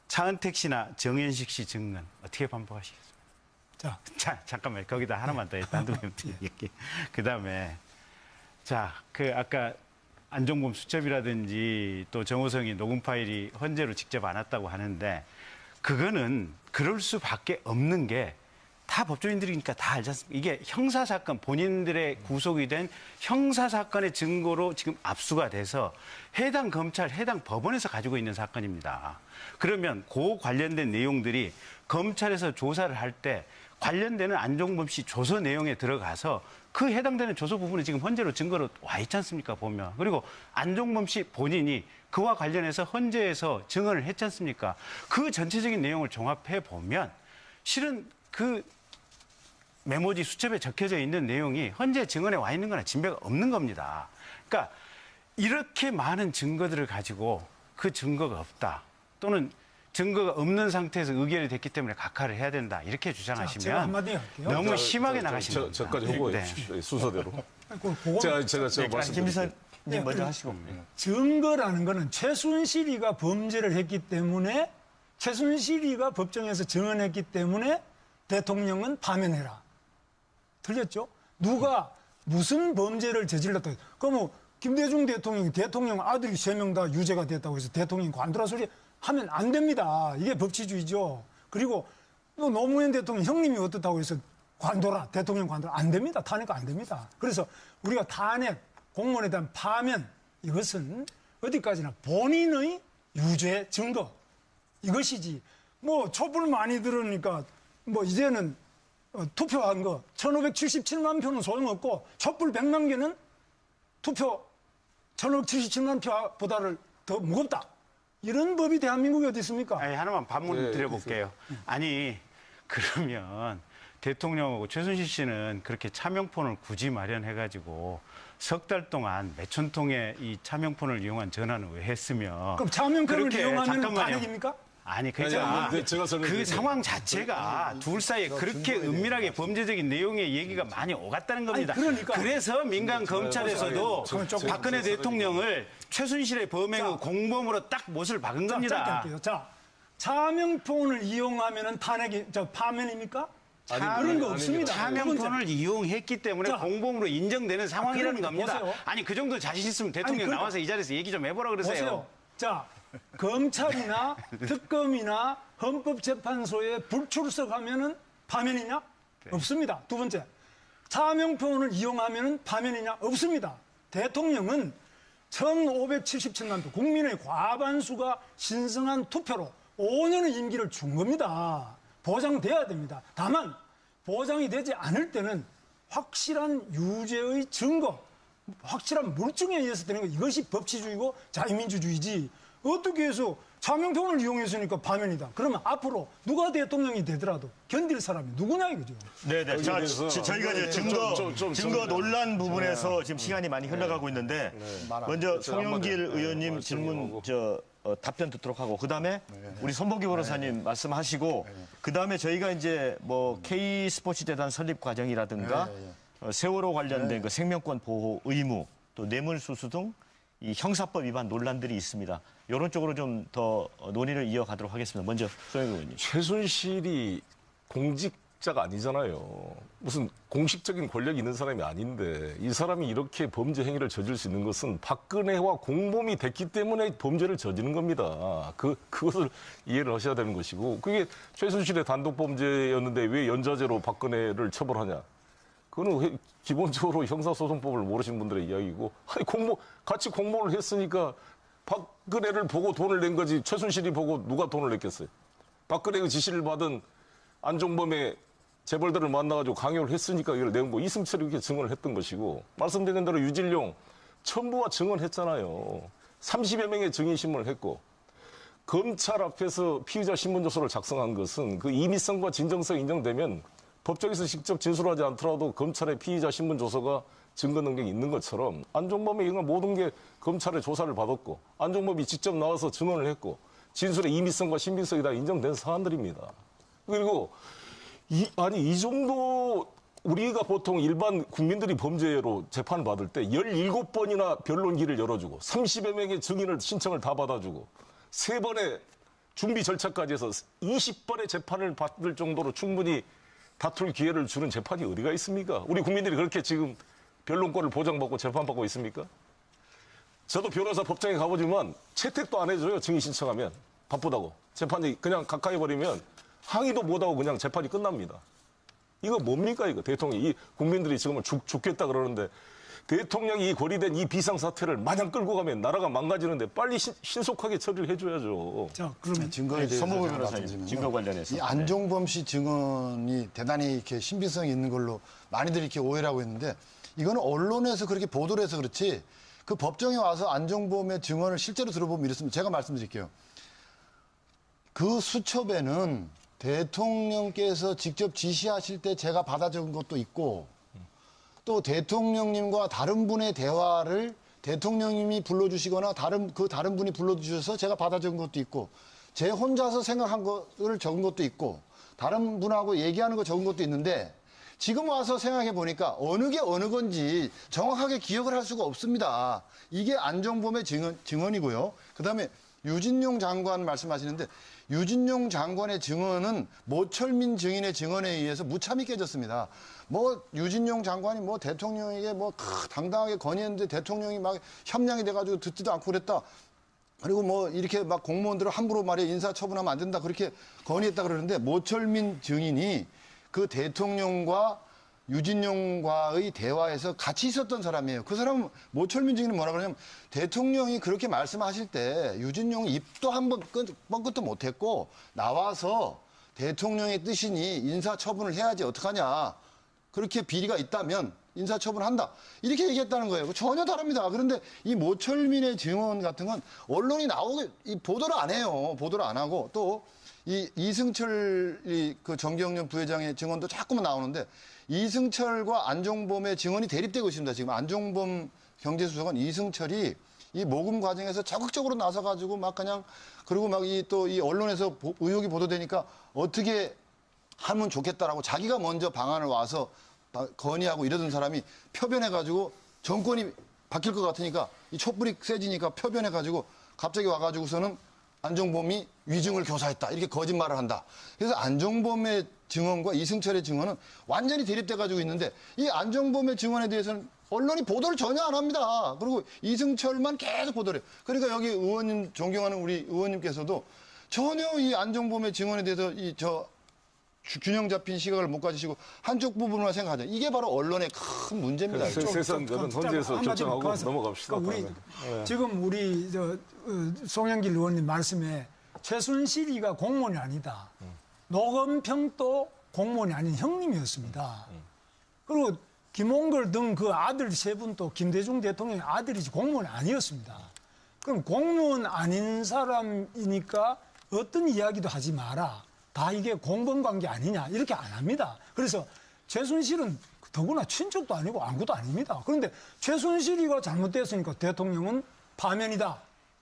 차은택 씨나 정현식 씨 증언 어떻게 반박하시겠습니까? 자, 잠깐만요. 거기다 하나만 더 단독 얘기. 그다음에 아까 안종범 수첩이라든지 또 정호성이 녹음 파일이 헌재로 직접 안 왔다고 하는데 그거는 그럴 수밖에 없는 게 다 법조인들이니까 다 알지 않습니까? 이게 형사사건, 본인들의 구속이 된 형사사건의 증거로 지금 압수가 돼서 해당 검찰, 해당 법원에서 가지고 있는 사건입니다. 그러면 그 관련된 내용들이 검찰에서 조사를 할 때 관련되는 안종범 씨 조서 내용에 들어가서 그 해당되는 조서 부분이 지금 헌재로 증거로 와 있지 않습니까, 보면. 그리고 안종범 씨 본인이 그와 관련해서 헌재에서 증언을 했지 않습니까? 그 전체적인 내용을 종합해 보면 실은 그 메모지 수첩에 적혀져 있는 내용이 헌재 증언에 와 있는 거나 진배가 없는 겁니다. 그러니까 이렇게 많은 증거들을 가지고 그 증거가 없다. 또는 증거가 없는 상태에서 의결이 됐기 때문에 각하를 해야 된다. 이렇게 제가 주장하시면 한마디 할게요. 너무 심하게 나가시는 겁니다. 저까지 후보해 주십시오. 순서대로. 그거는 제가 김 말씀드릴게요. 이사님 네, 먼저 그럼- 하시고. 증거라는 거는 최순실이가 범죄를 했기 때문에 최순실이가 법정에서 증언했기 때문에 대통령은 파면해라. 틀렸죠? 누가 무슨 범죄를 저질렀다. 그럼 김대중 대통령이 대통령 아들이 3명 다 유죄가 됐다고 해서 대통령이 관두라 소리 하면 안 됩니다. 이게 법치주의죠. 그리고 또 노무현 대통령 형님이 어떻다고 해서 관둬라, 대통령 관둬라. 안 됩니다. 탄핵 안 됩니다. 그래서 우리가 탄핵, 공무원에 대한 파면, 이것은 어디까지나 본인의 유죄 증거, 이것이지. 뭐 촛불 많이 들으니까 뭐 이제는 투표한 거 1577만 표는 소용없고 촛불 100만 개는 투표 1577만 표보다를 더 무겁다. 이런 법이 대한민국에 어디 있습니까? 아니, 하나만 반문 네, 드려볼게요. 아니, 그러면 대통령하고 최순실 씨는 그렇게 차명폰을 굳이 마련해가지고 석 달 동안 몇천 통의 이 차명폰을 이용한 전화는 왜 했으며? 그럼 차명표를 그렇게, 이용하면 잠깐만요. 탄핵입니까? 아니, 아니, 그러니까 아니, 제가 그 설명드릴게요. 상황 자체가 둘 사이에 그렇게 은밀하게 범죄적인 내용의 얘기가 많이 오갔다는 겁니다. 아니, 그러니까. 그래서 민간 검찰에서도 그건 조금 박근혜 대통령을 최순실의 범행의 공범으로 딱 못을 박은 짧게 겁니다. 할게요. 자, 차명폰을 이용하면은 탄핵이, 파면입니까? 그런 거 없습니다. 차명폰을 이용했기 때문에 자, 공범으로 인정되는 상황이라는 그러니까 겁니다. 보세요. 아니, 그 정도 자신 있으면 대통령 그러니까. 나와서 이 자리에서 얘기 좀 해보라 그러세요. 보세요. 자, 검찰이나 특검이나 헌법재판소에 불출석하면은 파면이냐? 없습니다. 두 번째, 차명폰을 이용하면은 파면이냐? 없습니다. 대통령은 1577만 표, 국민의 과반수가 신성한 투표로 5년의 임기를 준 겁니다. 보장돼야 됩니다. 다만 보장이 되지 않을 때는 확실한 유죄의 증거, 확실한 물증에 의해서 되는 거, 이것이 법치주의고 자유민주주의지. 어떻게 해서 차명표를 이용했으니까 파면이다. 그러면 앞으로 누가 대통령이 되더라도 견딜 사람이 누구냐 이거죠. 네네. 자, 대해서 저희가 이제 증거 논란 부분에서 지금 시간이 많이 흘러가고 있는데 먼저 송영길 의원님 질문 답변 듣도록 하고 그다음에 우리 손보기 변호사님 말씀하시고 그다음에 저희가 이제 뭐 K 스포츠 재단 설립 과정이라든가 세월호 관련된 그 생명권 보호 의무 또 뇌물수수 등 이 형사법 위반 논란들이 있습니다. 이런 쪽으로 좀 더 논의를 이어가도록 하겠습니다. 먼저 송영길 의원님. 최순실이 공직자가 아니잖아요. 무슨 공식적인 권력이 있는 사람이 아닌데 이 사람이 이렇게 범죄 행위를 저질 수 있는 것은 박근혜와 공범이 됐기 때문에 범죄를 저지른 겁니다. 그것을 이해를 하셔야 되는 것이고 그게 최순실의 단독 범죄였는데 왜 연좌제로 박근혜를 처벌하냐. 그거는 기본적으로 형사소송법을 모르시는 분들의 이야기고 아니 같이 공모를 했으니까 박근혜를 보고 돈을 낸 거지 최순실이 보고 누가 돈을 냈겠어요. 박근혜의 지시를 받은 안종범의 재벌들을 만나가지고 강요를 했으니까 이걸 낸 거 이승철이 이렇게 증언을 했던 것이고 말씀드린 대로 유진룡 전부가 증언했잖아요. 30여 명의 증인 신문을 했고 검찰 앞에서 피의자 신문조서를 작성한 것은 그 임의성과 진정성이 인정되면 법정에서 직접 진술하지 않더라도 검찰의 피의자 신문조서가 증거 능력이 있는 것처럼 안종범에 의한 모든 게 검찰의 조사를 받았고 안종범이 직접 나와서 증언을 했고 진술의 임의성과 신빙성이 다 인정된 사안들입니다. 그리고 이 정도 우리가 보통 일반 국민들이 범죄로 재판을 받을 때 17번이나 변론기를 열어주고 30여 명의 증인을 신청을 다 받아주고 3번의 준비 절차까지 해서 20번의 재판을 받을 정도로 충분히 다툴 기회를 주는 재판이 어디가 있습니까? 우리 국민들이 그렇게 지금 변론권을 보장받고 재판받고 있습니까? 저도 변호사 법정에 가보지만 채택도 안 해줘요. 증인 신청하면. 바쁘다고. 재판이 그냥 가까이 버리면 항의도 못하고 그냥 재판이 끝납니다. 이거 뭡니까 이거 대통령이 국민들이 지금 죽겠다 그러는데 대통령이 이 고리된 이 비상사태를 마냥 끌고 가면 나라가 망가지는데 빨리 신속하게 처리를 해줘야죠. 자, 그러면 증거에 대해서 손보기 제가 변호사님 말씀드리면요. 증거 관련해서. 이 안종범 씨 증언이 대단히 이렇게 신빙성이 있는 걸로 많이들 이렇게 오해를 하고 있는데 이거는 언론에서 그렇게 보도를 해서 그렇지 그 법정에 와서 안종범의 증언을 실제로 들어보면 이렇습니다. 제가 말씀드릴게요. 그 수첩에는 대통령께서 직접 지시하실 때 제가 받아 적은 것도 있고 또 대통령님과 다른 분의 대화를 대통령님이 불러주시거나 다른 분이 불러주셔서 제가 받아 적은 것도 있고 제 혼자서 생각한 것을 적은 것도 있고 다른 분하고 얘기하는 거 적은 것도 있는데 지금 와서 생각해 보니까 어느 게 어느 건지 정확하게 기억을 할 수가 없습니다. 이게 안종범의 증언이고요. 그다음에 유진룡 장관 말씀하시는데 유진룡 장관의 증언은 모철민 증인의 증언에 의해서 무참히 깨졌습니다. 뭐 유진룡 장관이 뭐 대통령에게 뭐 당당하게 건의했는데 대통령이 막 협량이 돼가지고 듣지도 않고 그랬다. 그리고 뭐 이렇게 막 공무원들을 함부로 말해 인사처분하면 안 된다 그렇게 건의했다 그러는데 모철민 증인이 그 대통령과 유진룡과의 대화에서 같이 있었던 사람이에요. 그 사람은 모철민 증인은 뭐라 그러냐면 대통령이 그렇게 말씀하실 때 유진룡이 입도 한번 뻥끗도 못했고 나와서 대통령의 뜻이니 인사처분을 해야지 어떡하냐. 그렇게 비리가 있다면 인사처분한다. 이렇게 얘기했다는 거예요. 전혀 다릅니다. 그런데 이 모철민의 증언 같은 건 언론이 나오게 보도를 안 해요. 보도를 안 하고 또 이 이승철 그 정경련 부회장의 증언도 자꾸만 나오는데 이승철과 안종범의 증언이 대립되고 있습니다. 지금 안종범 경제수석은 이승철이 이 모금 과정에서 적극적으로 나서가지고 막 그냥 그리고 막 또 이 언론에서 의혹이 보도되니까 어떻게 하면 좋겠다라고 자기가 먼저 방안을 와서 건의하고 이러던 사람이 표변해가지고 정권이 바뀔 것 같으니까 이 촛불이 세지니까 표변해가지고 갑자기 와가지고서는 안종범이 위증을 교사했다 이렇게 거짓말을 한다. 그래서 안종범의 증언과 이승철의 증언은 완전히 대립돼가지고 있는데 이 안종범의 증언에 대해서는 언론이 보도를 전혀 안 합니다. 그리고 이승철만 계속 보도를 해요. 그러니까 여기 의원님 존경하는 우리 의원님께서도 전혀 이 안종범의 증언에 대해서 균형 잡힌 시각을 못 가지시고 한쪽 부분만 생각하죠. 이게 바로 언론의 큰 문제입니다. 세상 그런 헌재에서 결정하고 넘어갑시다. 그러니까 지금 우리 송영길 의원님 말씀에 최순실이가 공무원이 아니다. 노건평도 공무원이 아닌 형님이었습니다. 그리고 김홍걸 등 그 아들 세 분도 김대중 대통령의 아들이지 공무원이 아니었습니다. 그럼 공무원 아닌 사람이니까 어떤 이야기도 하지 마라. 다 이게 공범관계 아니냐 이렇게 안 합니다. 그래서 최순실은 더구나 친척도 아니고 아무것도 아닙니다. 그런데 최순실이가 잘못됐으니까 대통령은 파면이다.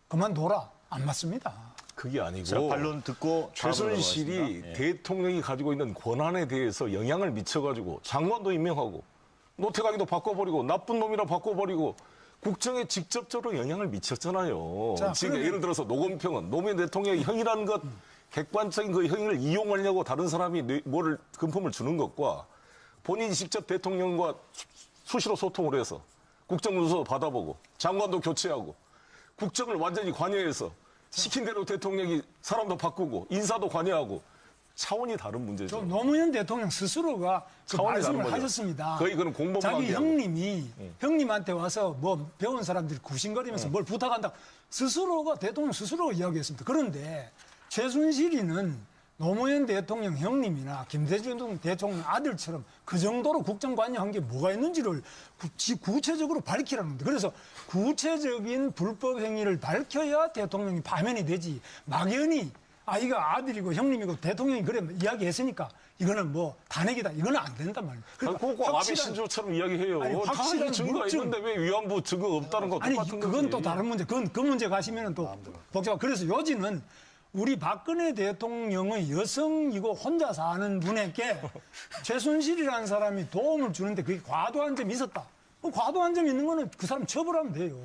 그만둬라. 안 맞습니다. 그게 아니고 자, 반론 듣고 최순실이 다음으로 가겠습니다. 대통령이 가지고 있는 권한에 대해서 영향을 미쳐가지고 장관도 임명하고 노태가기도 바꿔버리고 나쁜 놈이라 바꿔버리고 국정에 직접적으로 영향을 미쳤잖아요. 자, 지금 그러면- 예를 들어서 노건평은 노무현 대통령의 형이라는 것 객관적인 그 형의를 이용하려고 다른 사람이 뭐를 금품을 주는 것과 본인이 직접 대통령과 수시로 소통을 해서 국정문서 받아보고 장관도 교체하고 국정을 완전히 관여해서 시킨 대로 대통령이 사람도 바꾸고 인사도 관여하고 차원이 다른 문제죠. 노무현 대통령 스스로가 그 차원이 말씀을 다른 거죠. 하셨습니다. 거의 그런 공범 자기 관계하고. 형님이 형님한테 와서 뭐 배운 사람들이 구신거리면서 뭘 부탁한다. 스스로가 대통령 스스로가 이야기했습니다. 그런데 최순실이는 노무현 대통령 형님이나 김대중 대통령 아들처럼 그 정도로 국정 관여한 게 뭐가 있는지를 구체적으로 밝히라는 겁니다. 그래서 구체적인 불법 행위를 밝혀야 대통령이 파면이 되지. 막연히 아이가 아들이고 형님이고 대통령이 그래 이야기했으니까 이거는 뭐 단핵이다. 이거는 안 된단 말이에요. 그러니까 꼭 아베 신조처럼 이야기해요. 아니, 확실한 다 증거가 물증. 있는데 왜 위안부 증거 없다는 거 아니 똑같은 그건 거지. 또 다른 문제. 그 문제 가시면은 또 복잡하고. 그래서 요지는 우리 박근혜 대통령의 여성이고 혼자 사는 분에게 최순실이라는 사람이 도움을 주는데 그게 과도한 점이 있었다. 그 과도한 점이 있는 거는 그 사람 처벌하면 돼요.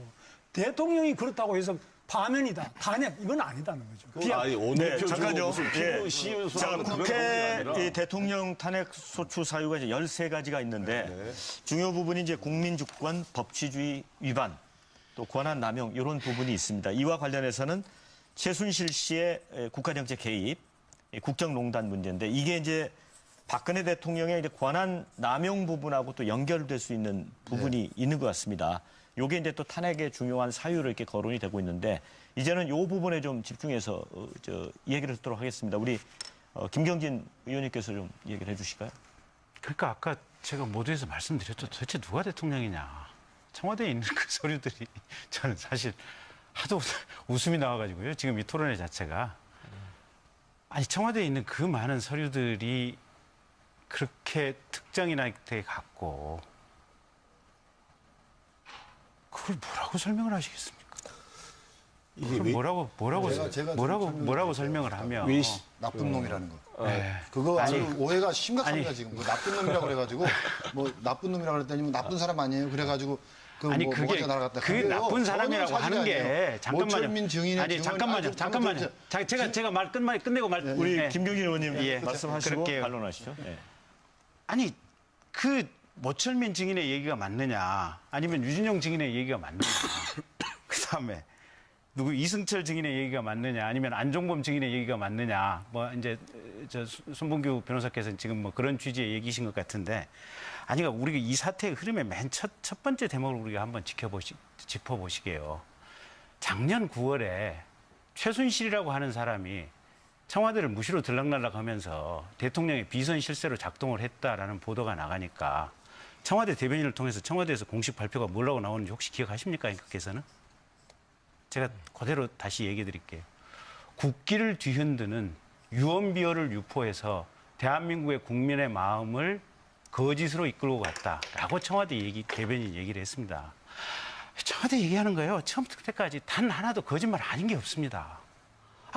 대통령이 그렇다고 해서 파면이다, 탄핵 이건 아니다는 거죠. 아니 오늘 네, 잠깐요. 무슨 예. 시위에서 자, 하는 그런 국회 부분이 아니라. 이 대통령 탄핵 소추 사유가 이제 13가지가 있는데 네. 중요 부분이 이제 국민주권, 법치주의 위반, 또 권한 남용 이런 부분이 있습니다. 이와 관련해서는 최순실 씨의 국가정책 개입, 국정농단 문제인데 이게 이제 박근혜 대통령의 이제 권한 남용 부분하고 또 연결될 수 있는 부분이 있는 것 같습니다. 요게 이제 또 탄핵의 중요한 사유로 이렇게 거론이 되고 있는데 이제는 요 부분에 좀 집중해서 얘기를 듣도록 하겠습니다. 우리 김경진 의원님께서 좀 얘기를 해주실까요? 그러니까 아까 제가 모두에서 말씀드렸죠. 도대체 누가 대통령이냐. 청와대에 있는 그 서류들이 저는 사실 하도 웃음이 나와가지고요. 지금 이 토론회 자체가. 아니 청와대에 있는 그 많은 서류들이 그렇게 특정인한테 갖고 그걸 뭐라고 설명을 하시겠습니까? 그걸 뭐라고 설명을 하면 나쁜 놈이라는 거. 네. 그거 아주 아니, 오해가 심각합니다 아니. 지금. 뭐 나쁜 놈이라고 그래가지고 뭐 나쁜 놈이라고 그랬더니 뭐 나쁜 사람 아니에요. 그래가지고 아니 그게 그 나쁜 사람이라고 하는 게 모철민 증인의 아니 증언이 잠깐만요. 제가 말 끝내고 우리 네. 김경진 의원님 예. 말씀하시고 그럴게요. 반론하시죠. 예. 아니 그 모철민 증인의 얘기가 맞느냐 아니면 유진용 증인의 얘기가 맞느냐 그다음에 누구 이승철 증인의 얘기가 맞느냐 아니면 안종범 증인의 얘기가 맞느냐 뭐 이제 저 손봉규 변호사께서는 지금 뭐 그런 취지의 얘기신 것 같은데 아니 그러니까 우리가 이 사태의 흐름의 맨 첫 번째 대목을 우리가 한번 짚어보시게요. 작년 9월에 최순실이라고 하는 사람이 청와대를 무시로 들락날락하면서 대통령의 비선 실세로 작동을 했다라는 보도가 나가니까 청와대 대변인을 통해서 청와대에서 공식 발표가 뭐라고 나오는지 혹시 기억하십니까? 앵커께서는? 제가 그대로 다시 얘기해 드릴게요. 국기를 뒤흔드는 유언비어를 유포해서 대한민국의 국민의 마음을 거짓으로 이끌고 갔다라고 청와대 대변인 얘기를 했습니다. 청와대 얘기하는 거예요. 처음부터 끝까지 단 하나도 거짓말 아닌 게 없습니다.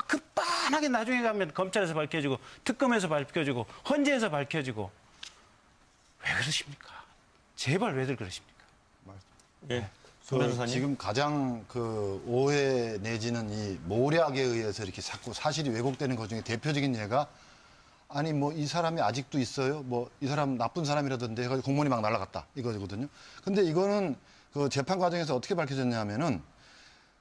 급반하게 나중에 가면 검찰에서 밝혀지고 특검에서 밝혀지고 헌재에서 밝혀지고 왜 그러십니까? 제발 왜들 그러십니까? 예. 지금 가장 그 오해 내지는 이 모략에 의해서 이렇게 자꾸 사실이 왜곡되는 것 중에 대표적인 예가 아니 뭐 이 사람이 아직도 있어요? 뭐 이 사람 나쁜 사람이라던데 해가지고 공무원이 막 날아갔다 이거거든요. 근데 이거는 그 재판 과정에서 어떻게 밝혀졌냐면은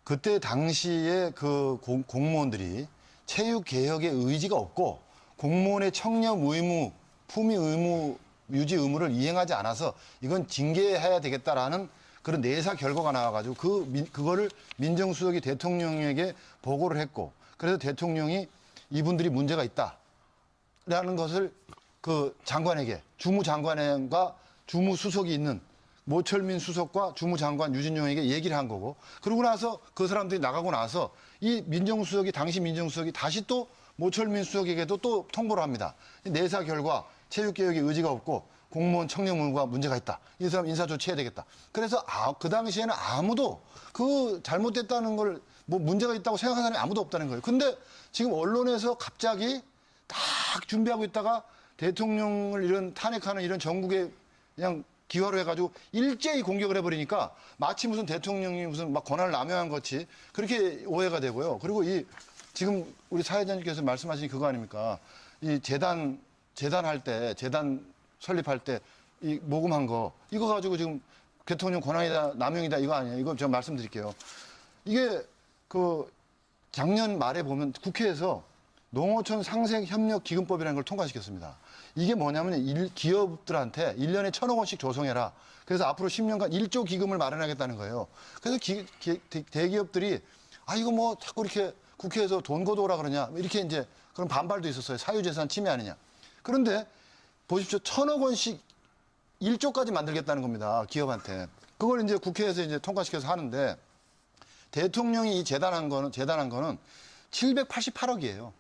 그때 당시에 그 공무원들이 체육 개혁의 의지가 없고 공무원의 청렴 의무, 품위 의무, 유지 의무를 이행하지 않아서 이건 징계해야 되겠다라는 그런 내사 결과가 나와가지고 그거를 민정수석이 대통령에게 보고를 했고 그래서 대통령이 이분들이 문제가 있다라는 것을 그 장관에게 주무장관과 주무수석이 있는 모철민 수석과 주무장관 유진용에게 얘기를 한 거고 그러고 나서 그 사람들이 나가고 나서 이 민정수석이 당시 민정수석이 다시 또 모철민 수석에게도 또 통보를 합니다. 내사 결과 체육개혁의 의지가 없고 공무원 청렴 의무가 문제가 있다. 이 사람 인사 조치해야 되겠다. 그래서 그 당시에는 아무도 그 잘못됐다는 걸 뭐 문제가 있다고 생각하는 사람이 아무도 없다는 거예요. 근데 지금 언론에서 갑자기 딱 준비하고 있다가 대통령을 이런 탄핵하는 이런 전국에 그냥 기화로 해가지고 일제히 공격을 해버리니까 마치 무슨 대통령이 무슨 막 권한을 남용한 것이 그렇게 오해가 되고요. 그리고 이 지금 우리 사회자님께서 말씀하신 그거 아닙니까? 이 재단 설립할 때 이 모금한 거 이거 가지고 지금 대통령 권한이다 남용이다 이거 아니에요. 이거 제가 말씀드릴게요. 이게 그 작년 말에 보면 국회에서 농어촌 상생협력기금법이라는 걸 통과시켰습니다. 이게 뭐냐면 기업들한테 1년에 1,000억 원씩 조성해라. 그래서 앞으로 10년간 1조 기금을 마련하겠다는 거예요. 그래서 대기업들이 이거 뭐 자꾸 이렇게 국회에서 돈 걷어오라 그러냐. 이렇게 이제 그런 반발도 있었어요. 사유재산 침해 아니냐. 그런데 보십시오. 1,000억 원씩 1조까지 만들겠다는 겁니다. 기업한테. 그걸 이제 국회에서 이제 통과시켜서 하는데 대통령이 이 재단한 거는 788억이에요.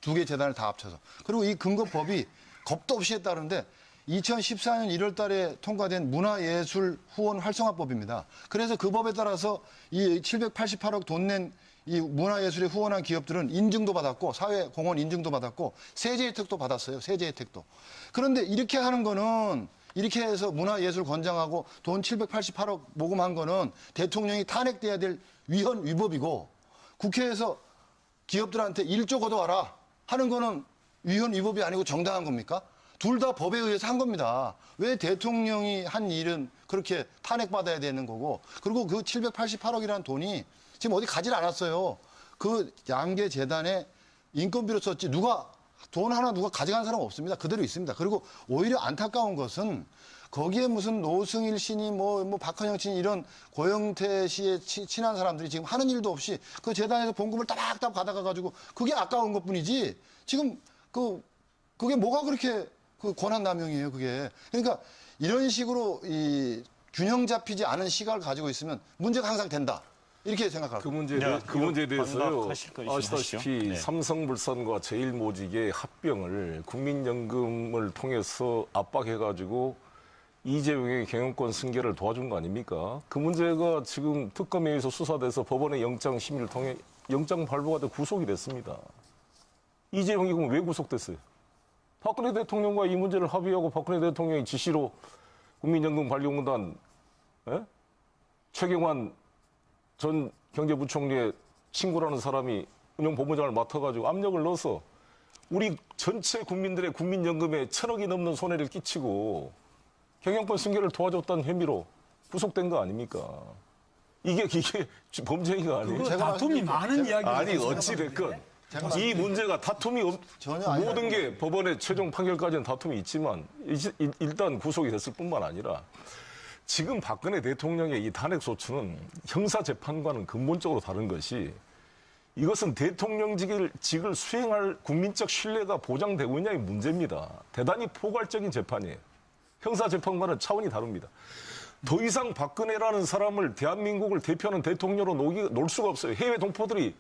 두 개 재단을 다 합쳐서. 그리고 이 근거법이 겁도 없이 했다는데 2014년 1월 달에 통과된 문화예술 후원 활성화법입니다. 그래서 그 법에 따라서 이 788억 돈 낸 이 문화예술에 후원한 기업들은 인증도 받았고 사회공헌 인증도 받았고 세제 혜택도 받았어요. 세제 혜택도. 그런데 이렇게 하는 거는 이렇게 해서 문화예술 권장하고 돈 788억 모금한 거는 대통령이 탄핵돼야 될 위헌 위법이고 국회에서 기업들한테 1조 걷어와라 하는 거는 위헌 위법이 아니고 정당한 겁니까? 둘 다 법에 의해서 한 겁니다. 왜 대통령이 한 일은 그렇게 탄핵받아야 되는 거고 그리고 그 788억이라는 돈이 지금 어디 가지 않았어요. 그 양계 재단에 인건비로 썼지 돈 하나 누가 가져간 사람 없습니다. 그대로 있습니다. 그리고 오히려 안타까운 것은 거기에 무슨 노승일 씨니 뭐 박헌영 씨니 이런 고영태 씨의 친한 사람들이 지금 하는 일도 없이 그 재단에서 봉급을 따박따박 받아가가지고 그게 아까운 것뿐이지 지금 그게 뭐가 그렇게 그 권한 남용이에요, 그게. 그러니까 이런 식으로 이 균형 잡히지 않은 시각을 가지고 있으면 문제가 항상 된다. 이렇게 생각하고. 그 문제에 대해서요. 반박하실 거 아시다시피 있으시죠? 네. 삼성물산과 제일모직의 합병을 국민연금을 통해서 압박해가지고 이재용의 경영권 승계를 도와준 거 아닙니까? 그 문제가 지금 특검에 의해서 수사돼서 법원의 영장 심의를 통해 영장 발부가 돼 구속이 됐습니다. 이재용이 그럼 왜 구속됐어요? 박근혜 대통령과 이 문제를 합의하고 박근혜 대통령의 지시로 국민연금 관리공단 최경환 전 경제부총리의 친구라는 사람이 운영본부장을 맡아가지고 압력을 넣어서 우리 전체 국민들의 국민연금에 1,000억이 넘는 손해를 끼치고 경영권 승계를 도와줬다는 혐의로 구속된 거 아닙니까? 이게 범죄가 아니에요. 그거 제가 다툼이 많은 이야기가 아니 어찌 됐건 이 문제가 다툼이 전혀 아니라는 모든 게 법원의 최종 판결까지는 다툼이 있지만 일단 구속이 됐을 뿐만 아니라 지금 박근혜 대통령의 이 탄핵 소추는 형사 재판과는 근본적으로 다른 것이 이것은 대통령직을 수행할 국민적 신뢰가 보장되고 있냐의 문제입니다. 대단히 포괄적인 재판이에요. 형사 재판과는 차원이 다릅니다. 더 이상 박근혜라는 사람을 대한민국을 대표하는 대통령으로 놀 수가 없어요. 해외 동포들이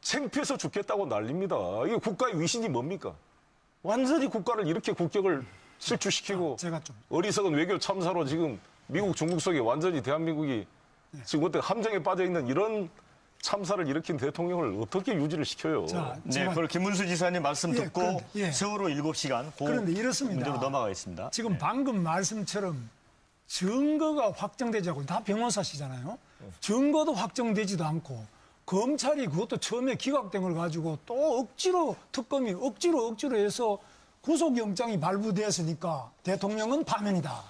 창피해서 죽겠다고 난립니다. 이게 국가의 위신이 뭡니까? 완전히 국가를 이렇게 국격을 실추시키고 제가 좀 어리석은 외교 참사로 지금 미국, 중국 속에 완전히 대한민국이 지금 어떻게 함정에 빠져 있는 이런 참사를 일으킨 대통령을 어떻게 유지를 시켜요? 자, 네, 제가 그걸 김문수 지사님 말씀 예, 듣고 그런데, 예. 세월호 7시간 그런데 이렇습니다. 문제로 넘어가겠습니다. 지금 방금 말씀처럼 증거가 확정되지 않고 다 변호사시잖아요. 증거도 확정되지도 않고 검찰이 그것도 처음에 기각된 걸 가지고 또 억지로 특검이 억지로 해서 구속영장이 발부되었으니까 대통령은 파면이다.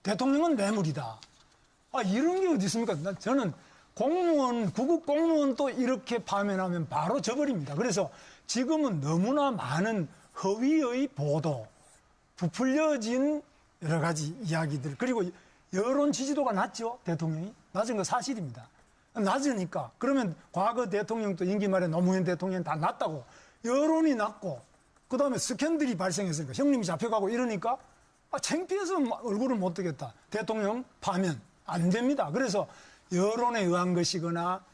대통령은 뇌물이다. 아, 이런 게 어디 있습니까? 저는 공무원, 구급 공무원도 이렇게 파면하면 바로 져버립니다. 그래서 지금은 너무나 많은 허위의 보도, 부풀려진 여러 가지 이야기들, 그리고 여론 지지도가 낮죠, 대통령이. 낮은 거 사실입니다. 낮으니까. 그러면 과거 대통령도 임기 말에 노무현 대통령 다 낮다고. 여론이 낮고, 그 다음에 스캔들이 발생했으니까 형님이 잡혀가고 이러니까 창피해서 얼굴을 못 뜨겠다. 대통령 파면 안 됩니다. 그래서 여론에 의한 것이거나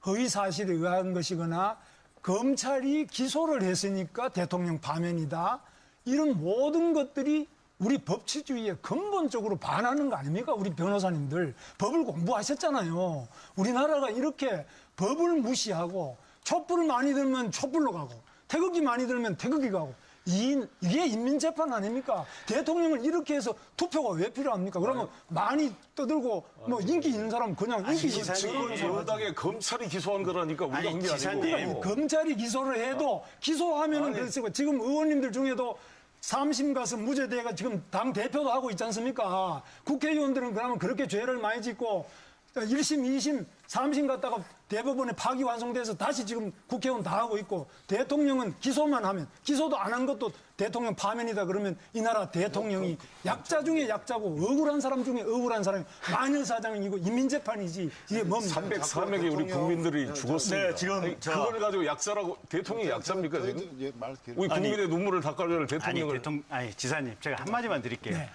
허위 사실에 의한 것이거나 검찰이 기소를 했으니까 대통령 파면이다. 이런 모든 것들이 우리 법치주의에 근본적으로 반하는 거 아닙니까? 우리 변호사님들 법을 공부하셨잖아요. 우리나라가 이렇게 법을 무시하고 촛불을 많이 들면 촛불로 가고 태극기 많이 들면 태극기 가고 이게 인민재판 아닙니까? 대통령을 이렇게 해서 투표가 왜 필요합니까? 그러면 많이 떠들고 뭐 인기 있는 사람은 그냥 인기 있는 지금 여당에 검찰이 기소한 거라니까 우리가 아니, 한 게 지사님. 아니고. 검찰이 기소를 해도 기소하면은 그랬을 지금 의원님들 중에도 3심 가서 무죄돼가 지금 당 대표도 하고 있지 않습니까? 국회의원들은 그러면 그렇게 죄를 많이 짓고 1심, 2심, 3심 갔다가 대법원에 파기환송돼서 다시 지금 국회의원 다 하고 있고 대통령은 기소만 하면 기소도 안 한 것도 대통령 파면이다 그러면 이 나라 대통령이 약자 중에 약자고 억울한 사람 중에 억울한 사람이 마녀사장이고 인민재판이지 이게 뭡니까? 304명의 우리 국민들이 죽었습니다. 네, 지금 아니, 그걸 가지고 약자라고 대통령이 약자입니까 지금? 예, 말 우리 국민의 눈물을 닦아줄 대통령을 아니 지사님 제가 한마디만 드릴게요. 네.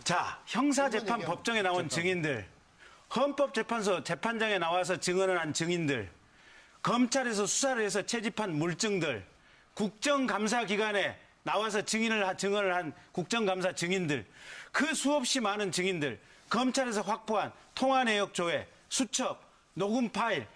자, 형사재판 법정에 나온 증인들, 헌법재판소 재판장에 나와서 증언을 한 증인들, 검찰에서 수사를 해서 채집한 물증들, 국정감사기관에 나와서 증언을 한 국정감사 증인들, 그 수없이 많은 증인들, 검찰에서 확보한 통화 내역 조회, 수첩, 녹음 파일,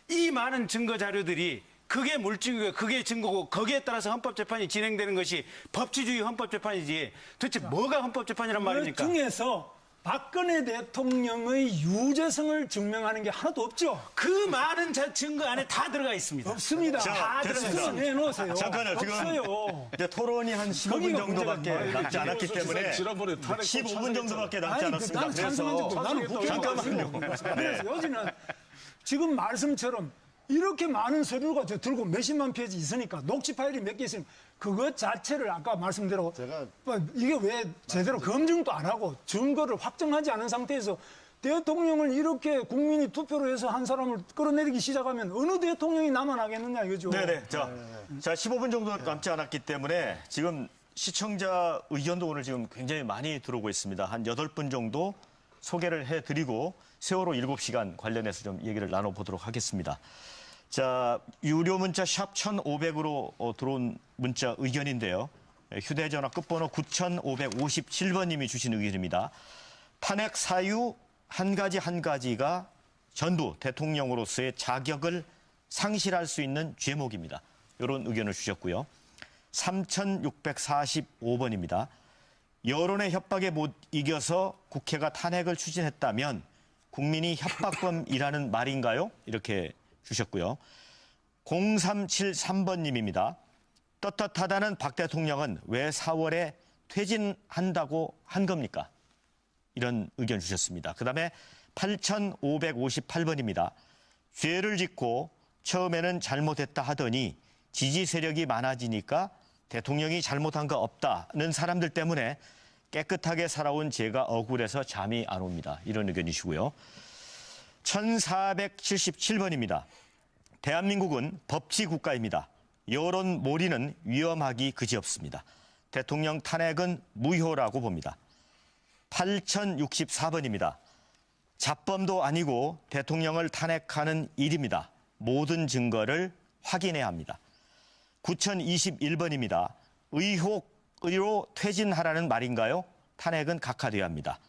이 많은 증거 자료들이 그게 물증이고 그게 증거고 거기에 따라서 헌법재판이 진행되는 것이 법치주의 헌법재판이지 도대체 뭐가 헌법재판이란 말입니까? 그 중에서 박근혜 대통령의 유죄성을 증명하는 게 하나도 없죠. 그 많은 증거 안에 다 들어가 있습니다. 없습니다. 자, 다 됐습니다. 들어가 내놓으세요. 잠깐요. 지금 없어요. 이제 토론이 한 15분 거기가 정도밖에 문제가 남지 않았기 때문에 지난번에 탄핵 15분 정도밖에 남지 아니, 않았습니다. 나는 찬성한 적도 나는 잠깐만요. 국회의원 그래서 여지는 지금 말씀처럼 이렇게 많은 서류가 저 들고 몇십만 페이지 있으니까 녹취 파일이 몇 개 있으니까 그것 자체를 아까 말씀대로 이게 왜 제대로 검증도 안 하고 증거를 확정하지 않은 상태에서 대통령을 이렇게 국민이 투표로 해서 한 사람을 끌어내리기 시작하면 어느 대통령이 남아나겠느냐 이거죠. 네네. 자, 15분 정도 남지 않았기 때문에 지금 시청자 의견도 오늘 지금 굉장히 많이 들어오고 있습니다. 한 8분 정도 소개를 해드리고 세월호 7시간 관련해서 좀 얘기를 나눠보도록 하겠습니다. 자, 유료 문자 샵 1500으로 들어온 문자 의견인데요. 휴대전화 끝번호 9557번님이 주신 의견입니다. 탄핵 사유 한 가지가 전부 대통령으로서의 자격을 상실할 수 있는 죄목입니다. 이런 의견을 주셨고요. 3645번입니다. 여론의 협박에 못 이겨서 국회가 탄핵을 추진했다면 국민이 협박범이라는 말인가요? 이렇게 주셨고요. 0373번님입니다. 떳떳하다는 박 대통령은 왜 4월에 퇴진한다고 한 겁니까? 이런 의견 주셨습니다. 그다음에 8558번입니다. 죄를 짓고 처음에는 잘못했다 하더니 지지 세력이 많아지니까 대통령이 잘못한 거 없다는 사람들 때문에 깨끗하게 살아온 제가 억울해서 잠이 안 옵니다. 이런 의견이시고요. 1477번입니다. 대한민국은 법치 국가입니다. 여론 몰이는 위험하기 그지없습니다. 대통령 탄핵은 무효라고 봅니다. 8064번입니다. 잡범도 아니고 대통령을 탄핵하는 일입니다. 모든 증거를 확인해야 합니다. 9021번입니다. 의혹으로 퇴진하라는 말인가요? 탄핵은 각하돼야 합니다.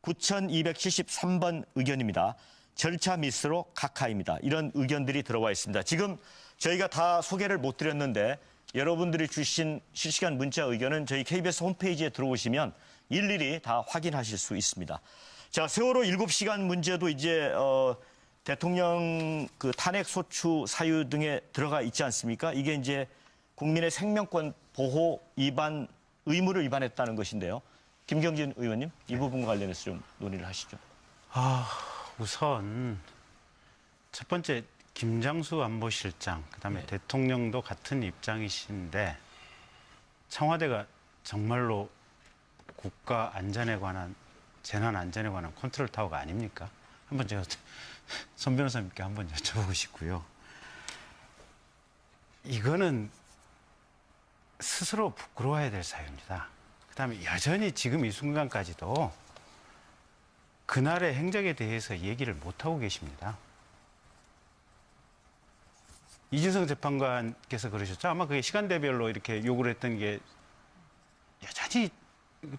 9273번 의견입니다. 절차 미스로 각하입니다. 이런 의견들이 들어와 있습니다. 지금 저희가 다 소개를 못 드렸는데 여러분들이 주신 실시간 문자 의견은 저희 KBS 홈페이지에 들어오시면 일일이 다 확인하실 수 있습니다. 자, 세월호 7시간 문제도 이제 대통령 그 탄핵 소추 사유 등에 들어가 있지 않습니까? 이게 이제 국민의 생명권 보호 위반 의무를 위반했다는 것인데요. 김경진 의원님, 이 부분과 관련해서 좀 논의를 하시죠. 우선 첫 번째 김장수 안보실장, 그다음에 대통령도 같은 입장이신데 청와대가 정말로 국가 안전에 관한 재난 안전에 관한 컨트롤 타워가 아닙니까? 한번 제가 선 변호사님께 한번 여쭤보고 싶고요. 이거는 스스로 부끄러워야 될 사유입니다. 그다음에 여전히 지금 이 순간까지도 그날의 행적에 대해서 얘기를 못하고 계십니다. 이준석 재판관께서 그러셨죠. 아마 그게 시간대별로 이렇게 요구를 했던 게 여전히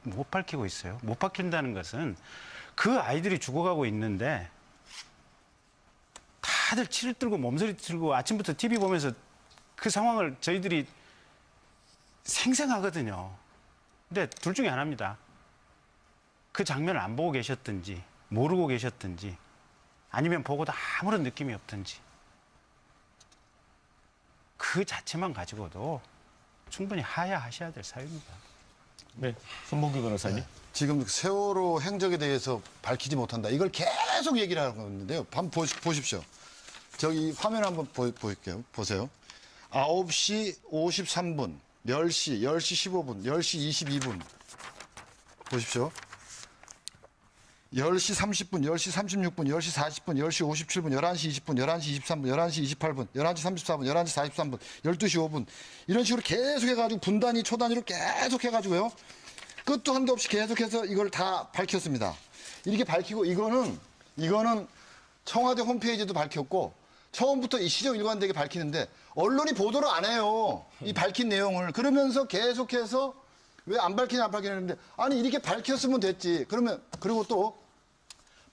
못 밝히고 있어요. 못 밝힌다는 것은 그 아이들이 죽어가고 있는데 다들 치를 들고 몸서리 들고 아침부터 TV 보면서 그 상황을 저희들이 생생하거든요. 근데 둘 중에 하나입니다. 그 장면을 안 보고 계셨든지 모르고 계셨든지 아니면 보고도 아무런 느낌이 없든지 그 자체만 가지고도 충분히 하야하셔야 될 사유입니다. 네, 손봉규 변호사님. 지금 세월호 행적에 대해서 밝히지 못한다. 이걸 계속 얘기를 하고 있는데요. 한번 보십시오. 저기 화면 한번 보일게요. 보세요. 9시 53분, 10시, 10시 15분, 10시 22분. 보십시오. 10시 30분, 10시 36분, 10시 40분, 10시 57분, 11시 20분, 11시 23분, 11시 28분, 11시 34분, 11시 43분, 12시 5분. 이런 식으로 계속 해가지고 분단위, 초단위로 계속 해가지고요. 끝도 한도 없이 계속해서 이걸 다 밝혔습니다. 이렇게 밝히고 이거는 청와대 홈페이지도 밝혔고 처음부터 이 시정 일관되게 밝히는데 언론이 보도를 안 해요. 이 밝힌 내용을. 그러면서 계속해서 왜 안 밝히냐 안 밝히냐는데 아니 이렇게 밝혔으면 됐지. 그러면 그리고 또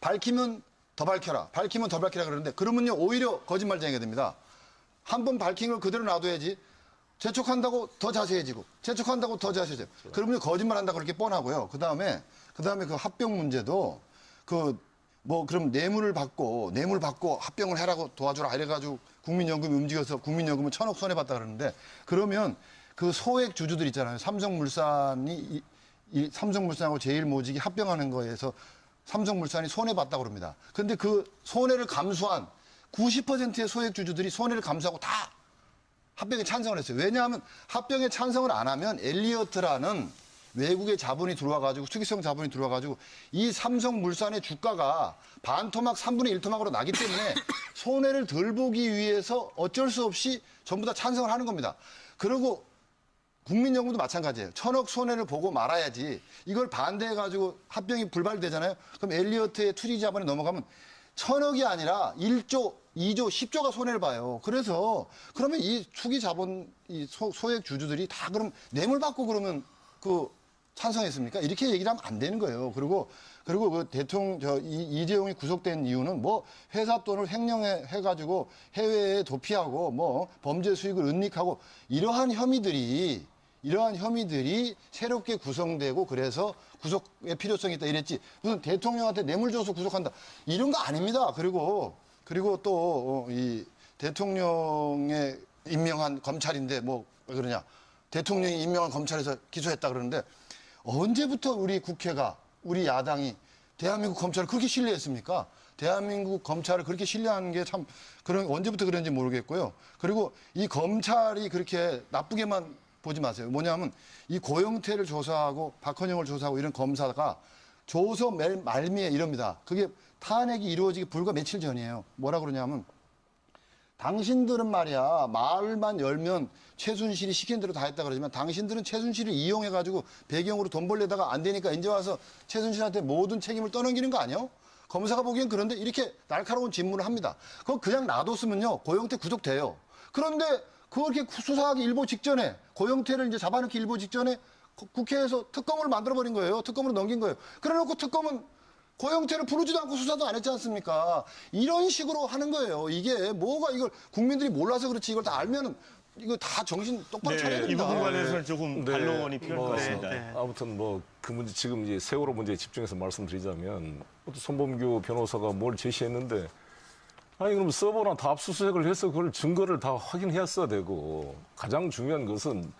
밝히면 더 밝혀라. 밝히면 더 밝히라 그러는데 그러면요 오히려 거짓말쟁이가 됩니다. 한 번 밝힌 걸 그대로 놔둬야지. 재촉한다고 더 자세해지고 재촉한다고 더 자세해지고 그러면 거짓말한다고 그렇게 뻔하고요. 그다음에 그 합병 문제도 그럼 뇌물 받고 합병을 해라고 도와주라 이래가지고 국민연금이 움직여서 국민연금은 1,000억 손해봤다 그러는데 그러면 그 소액 주주들 있잖아요. 삼성물산하고 제일모직이 합병하는 거에서 삼성물산이 손해봤다고 그럽니다. 그런데 그 손해를 감수한 90%의 소액 주주들이 손해를 감수하고 다 합병에 찬성을 했어요. 왜냐하면 합병에 찬성을 안 하면 엘리어트라는 외국의 자본이 들어와가지고 투기성 자본이 들어와가지고 이 삼성물산의 주가가 반토막 3분의 1토막으로 나기 때문에 손해를 덜 보기 위해서 어쩔 수 없이 전부 다 찬성을 하는 겁니다. 그리고 국민연금도 마찬가지예요. 1,000억 손해를 보고 말아야지. 이걸 반대해가지고 합병이 불발되잖아요. 그럼 엘리어트의 투기 자본이 넘어가면 1,000억이 아니라 1조, 2조, 10조가 손해를 봐요. 그래서 그러면 이 투기 자본, 이 소액 주주들이 다 그럼 뇌물 받고 그러면 찬성했습니까? 이렇게 얘기를 하면 안 되는 거예요. 그리고 그 이재용이 구속된 이유는 회사 돈을 횡령해가지고 해외에 도피하고 범죄 수익을 은닉하고 이러한 혐의들이 새롭게 구성되고 그래서 구속의 필요성이 있다 이랬지. 무슨 대통령한테 뇌물 줘서 구속한다. 이런 거 아닙니다. 그리고 또 이 대통령의 임명한 검찰인데 왜 그러냐. 대통령이 임명한 검찰에서 기소했다 그러는데 언제부터 우리 국회가 우리 야당이 대한민국 검찰을 그렇게 신뢰했습니까? 대한민국 검찰을 그렇게 신뢰하는 게 참 그런 언제부터 그런지 모르겠고요. 그리고 이 검찰이 그렇게 나쁘게만 보지 마세요. 뭐냐면 이 고영태를 조사하고 박헌영을 조사하고 이런 검사가 조서 말미에 이럽니다. 그게 탄핵이 이루어지기 불과 며칠 전이에요. 뭐라 그러냐면 당신들은 말이야 말만 열면 최순실이 시킨 대로 다 했다 그러지만 당신들은 최순실을 이용해가지고 배경으로 돈 벌려다가 안 되니까 이제 와서 최순실한테 모든 책임을 떠넘기는 거 아니에요? 검사가 보기엔 그런데 이렇게 날카로운 질문을 합니다. 그거 그냥 놔뒀으면요 고영태 구속돼요. 그런데 그렇게 수사하기 일보 직전에 고영태를 이제 잡아넣기 일보 직전에 국회에서 특검을 만들어버린 거예요. 특검으로 넘긴 거예요. 그래놓고 특검은 고영태를 부르지도 않고 수사도 안 했지 않습니까? 이런 식으로 하는 거예요. 이게 뭐가 이걸 국민들이 몰라서 그렇지 이걸 다 알면은 이거 다 정신 똑바로 차려야 네, 이 됩니다. 부분 관련해서는 조금 네, 반론이 필요할 것 뭐, 같습니다. 네. 아무튼 뭐 그 문제 지금 이제 세월호 문제에 집중해서 말씀드리자면 또 손범규 변호사가 뭘 제시했는데 아니 그럼 서버나 다 압수수색을 해서 그걸 증거를 다 확인했어야 되고 가장 중요한 것은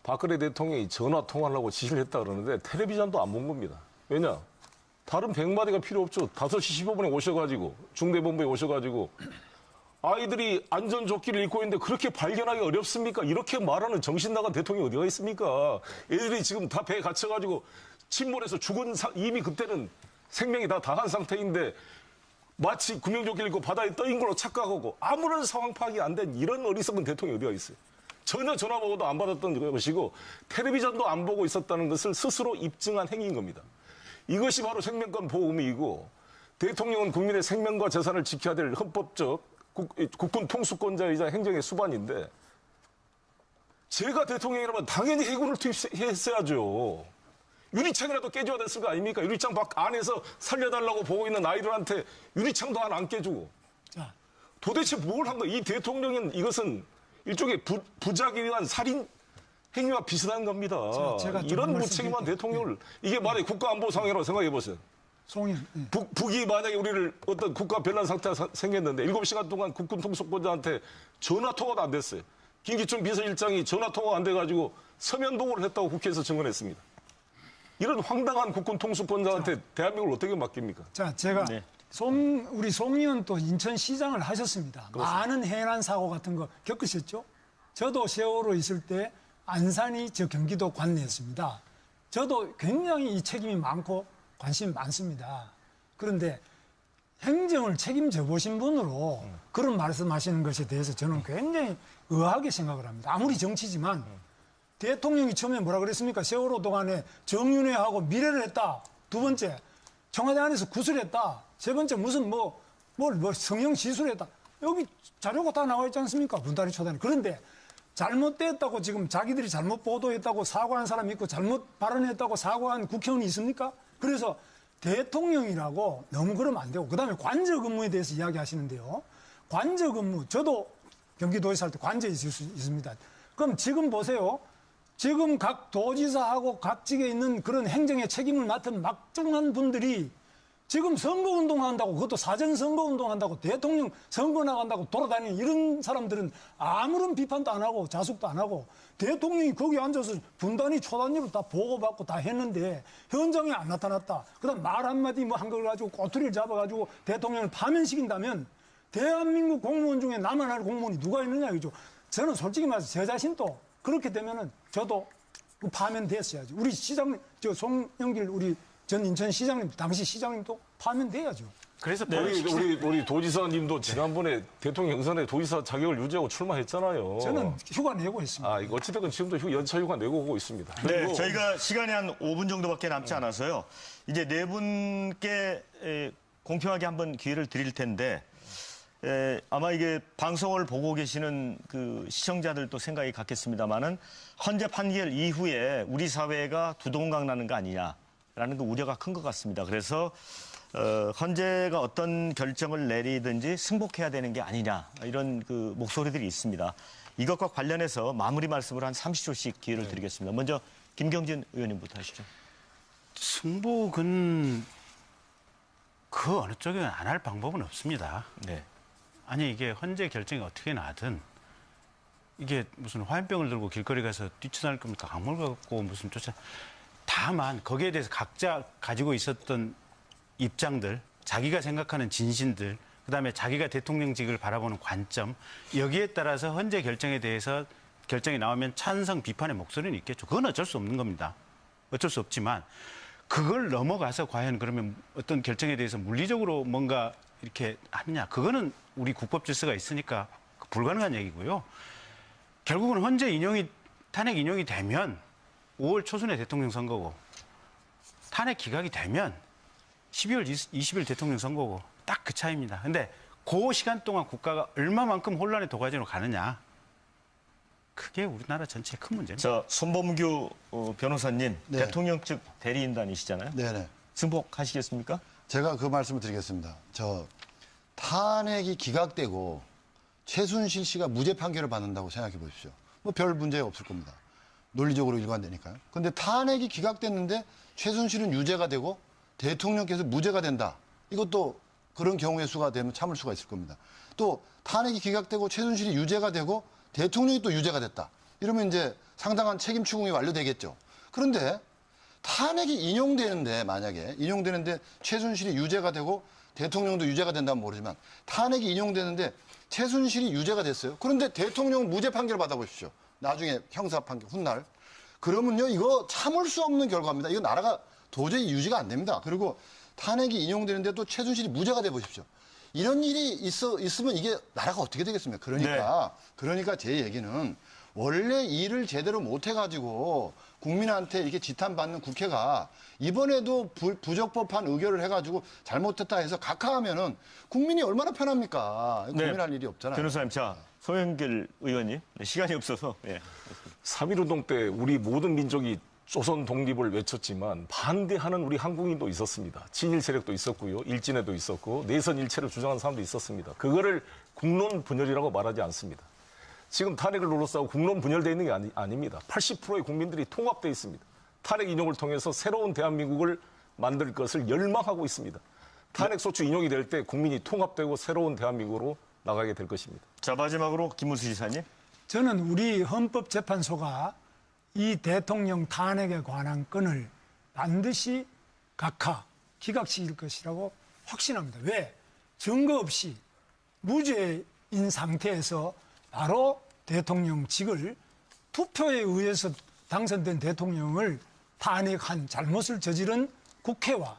박근혜 대통령이 전화 통화를 하고 지시를 했다 그러는데 텔레비전도 안 본 겁니다. 왜냐? 다른 100마디가 필요 없죠. 5시 15분에 오셔가지고 중대본부에 오셔가지고 아이들이 안전조끼를 입고 있는데 그렇게 발견하기 어렵습니까? 이렇게 말하는 정신 나간 대통령이 어디가 있습니까? 애들이 지금 다 배에 갇혀가지고 침몰해서 이미 그때는 생명이 다 다한 상태인데 마치 구명조끼를 입고 바다에 떠인 걸로 착각하고 아무런 상황 파악이 안 된 이런 어리석은 대통령이 어디가 있어요? 전혀 전화 번호도 안 받았던 것이고 텔레비전도 안 보고 있었다는 것을 스스로 입증한 행위인 겁니다. 이것이 바로 생명권 보호의무이고 대통령은 국민의 생명과 재산을 지켜야 될 헌법적 국군 통수권자이자 행정의 수반인데 제가 대통령이라면 당연히 해군을 투입했어야죠. 유리창이라도 깨줘야 됐을 거 아닙니까? 유리창 밖 안에서 살려달라고 보고 있는 아이들한테 유리창도 하나 안 깨주고. 자, 도대체 뭘 한 거야? 이 대통령은 이것은 일종의 부작위 위한 살인 행위와 비슷한 겁니다. 제가 좀 이런 말씀드릴게요. 무책임한 대통령을 이게 만약에 국가안보 상해라고 생각해 보세요. 송인. 예. 북이 만약에 우리를 어떤 국가 변란 상태가 생겼는데 7시간 동안 국군 통수권자한테 전화 통화도 안 됐어요. 김기춘 비서실장이 전화 통화가 안 돼가지고 서면 보고를 했다고 국회에서 증언했습니다. 이런 황당한 국군 통수권자한테 대한민국을 어떻게 맡깁니까? 자, 제가 네. 우리 송 의원 또 인천시장을 하셨습니다. 많은 해난 사고 같은 거 겪으셨죠? 저도 세월호 있을 때 안산이 저 경기도 관내였습니다. 저도 굉장히 이 책임이 많고 관심이 많습니다. 그런데 행정을 책임져 보신 분으로 그런 말씀하시는 것에 대해서 저는 굉장히 의아하게 생각을 합니다. 아무리 정치지만 대통령이 처음에 뭐라 그랬습니까? 세월호 동안에 정윤회하고 미래를 했다. 두 번째, 청와대 안에서 구술했다. 세 번째, 무슨 성형 시술했다. 여기 자료가 다 나와 있지 않습니까? 분다리 초단이. 그런데 잘못됐다고 지금 자기들이 잘못 보도했다고 사과한 사람이 있고 잘못 발언했다고 사과한 국회의원이 있습니까? 그래서 대통령이라고 너무 그러면 안 되고 그다음에 관저 근무에 대해서 이야기하시는데요. 관저 근무 저도 경기도에 살 때 관저에 있을 수 있습니다. 그럼 지금 보세요. 지금 각 도지사하고 각직에 있는 그런 행정의 책임을 맡은 막중한 분들이 지금 선거운동 한다고 그것도 사전 선거운동 한다고 대통령 선거 나간다고 돌아다니는 이런 사람들은 아무런 비판도 안 하고 자숙도 안 하고 대통령이 거기 앉아서 분단위 초단위로 다 보고받고 다 했는데 현장에 안 나타났다. 그다음 말 한마디 뭐 한 걸 가지고 꼬투리를 잡아가지고 대통령을 파면시킨다면 대한민국 공무원 중에 나만 할 공무원이 누가 있느냐 이거죠. 저는 솔직히 말해서 제 자신도 그렇게 되면은 저도 파면됐어야죠. 우리 시장님, 송영길 우리 전 인천시장님, 당시 시장님도 파면돼야죠. 그래서 우리 도지사님도 지난번에 대통령 응선에 도지사 자격을 유지하고 출마했잖아요. 저는 휴가 내고 했습니다. 이거 어찌됐건 지금도 연차 휴가 내고 오고 있습니다. 네, 그리고 저희가 시간이 한 5분 정도밖에 남지 않아서요. 이제 네 분께 공평하게 한번 기회를 드릴 텐데 아마 이게 방송을 보고 계시는 그 시청자들도 생각이 같겠습니다만은 헌재 판결 이후에 우리 사회가 두동강 나는 거 아니냐라는 그 우려가 큰 것 같습니다. 그래서 헌재가 어떤 결정을 내리든지 승복해야 되는 게 아니냐 이런 그 목소리들이 있습니다. 이것과 관련해서 마무리 말씀을 한 30초씩 기회를 드리겠습니다. 먼저 김경진 의원님부터 하시죠. 승복은 그 어느 쪽에 안 할 방법은 없습니다. 네. 아니 이게 헌재 결정이 어떻게 나든 이게 무슨 화염병을 들고 길거리 가서 뛰쳐나올 겁니까? 강물 갖고 무슨 쫓아. 다만 거기에 대해서 각자 가지고 있었던 입장들, 자기가 생각하는 진신들, 그다음에 자기가 대통령직을 바라보는 관점, 여기에 따라서 헌재 결정에 대해서 결정이 나오면 찬성, 비판의 목소리는 있겠죠. 그건 어쩔 수 없는 겁니다. 어쩔 수 없지만 그걸 넘어가서 과연 그러면 어떤 결정에 대해서 물리적으로 뭔가 이렇게 하느냐, 그거는 우리 국법 질서가 있으니까 불가능한 얘기고요. 결국은 헌재 인용이, 탄핵 인용이 되면 5월 초순에 대통령 선거고, 탄핵 기각이 되면 12월 20일 대통령 선거고, 딱 그 차이입니다. 근데 그 시간 동안 국가가 얼마만큼 혼란의 도가니로 가느냐, 그게 우리나라 전체의 큰 문제입니다. 자, 손범규 변호사님, 네. 대통령 측 대리인단이시잖아요. 네네. 승복하시겠습니까? 제가 그 말씀을 드리겠습니다. 탄핵이 기각되고 최순실 씨가 무죄 판결을 받는다고 생각해 보십시오. 뭐 별 문제 없을 겁니다. 논리적으로 일관되니까요. 그런데 탄핵이 기각됐는데 최순실은 유죄가 되고 대통령께서 무죄가 된다. 이것도 그런 경우의 수가 되면 참을 수가 있을 겁니다. 또 탄핵이 기각되고 최순실이 유죄가 되고 대통령이 또 유죄가 됐다. 이러면 이제 상당한 책임 추궁이 완료되겠죠. 그런데 탄핵이 인용되는데, 만약에 인용되는데 최순실이 유죄가 되고 대통령도 유죄가 된다면 모르지만 탄핵이 인용되는데 최순실이 유죄가 됐어요. 그런데 대통령은 무죄 판결을 받아보십시오. 나중에 형사 판결 훗날. 그러면요, 이거 참을 수 없는 결과입니다. 이거 나라가 도저히 유지가 안 됩니다. 그리고 탄핵이 인용되는데 또 최순실이 무죄가 돼 보십시오. 이런 일이 있으면 이게 나라가 어떻게 되겠습니까? 그러니까 제 얘기는 원래 일을 제대로 못 해가지고 국민한테 이렇게 지탄받는 국회가 이번에도 부적법한 의결을 해가지고 잘못했다 해서 각하하면은 국민이 얼마나 편합니까? 고민할 일이 없잖아요. 변호사님, 자, 송영길 의원님, 시간이 없어서. 예. 3.1운동 때 우리 모든 민족이 조선 독립을 외쳤지만 반대하는 우리 한국인도 있었습니다. 친일 세력도 있었고요. 일진에도 있었고 내선 일체를 주장하는 사람도 있었습니다. 그거를 국론 분열이라고 말하지 않습니다. 지금 탄핵을 둘러싸고 국론 분열되어 있는 게 아닙니다. 80%의 국민들이 통합되어 있습니다. 탄핵 인용을 통해서 새로운 대한민국을 만들 것을 열망하고 있습니다. 탄핵 소추 인용이 될 때 국민이 통합되고 새로운 대한민국으로 나가게 될 것입니다. 자, 마지막으로 김문수 지사님. 저는 우리 헌법재판소가 이 대통령 탄핵에 관한 건을 반드시 기각시킬 것이라고 확신합니다. 왜? 증거 없이 무죄인 상태에서 바로 대통령직을 투표에 의해서 당선된 대통령을 탄핵한 잘못을 저지른 국회와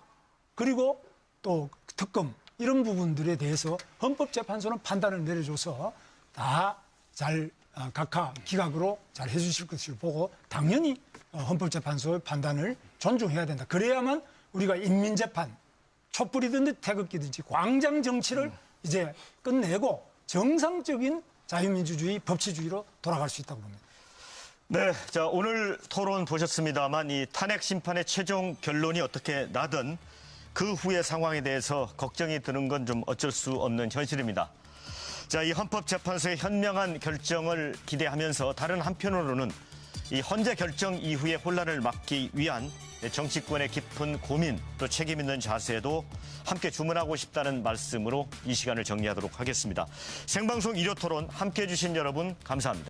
그리고 또 특검 이런 부분들에 대해서 헌법재판소는 판단을 내려줘서 다 잘 기각으로 잘 해주실 것을 보고 당연히 헌법재판소의 판단을 존중해야 된다. 그래야만 우리가 인민재판, 촛불이든지 태극기든지 광장 정치를 이제 끝내고 정상적인 자유민주주의, 법치주의로 돌아갈 수 있다고 봅니다. 네, 자, 오늘 토론 보셨습니다만 이 탄핵 심판의 최종 결론이 어떻게 나든 그 후의 상황에 대해서 걱정이 드는 건 좀 어쩔 수 없는 현실입니다. 자, 이 헌법재판소의 현명한 결정을 기대하면서 다른 한편으로는 이 헌재 결정 이후의 혼란을 막기 위한 정치권의 깊은 고민 또 책임 있는 자세도 함께 주문하고 싶다는 말씀으로 이 시간을 정리하도록 하겠습니다. 생방송 일요 토론 함께해 주신 여러분 감사합니다.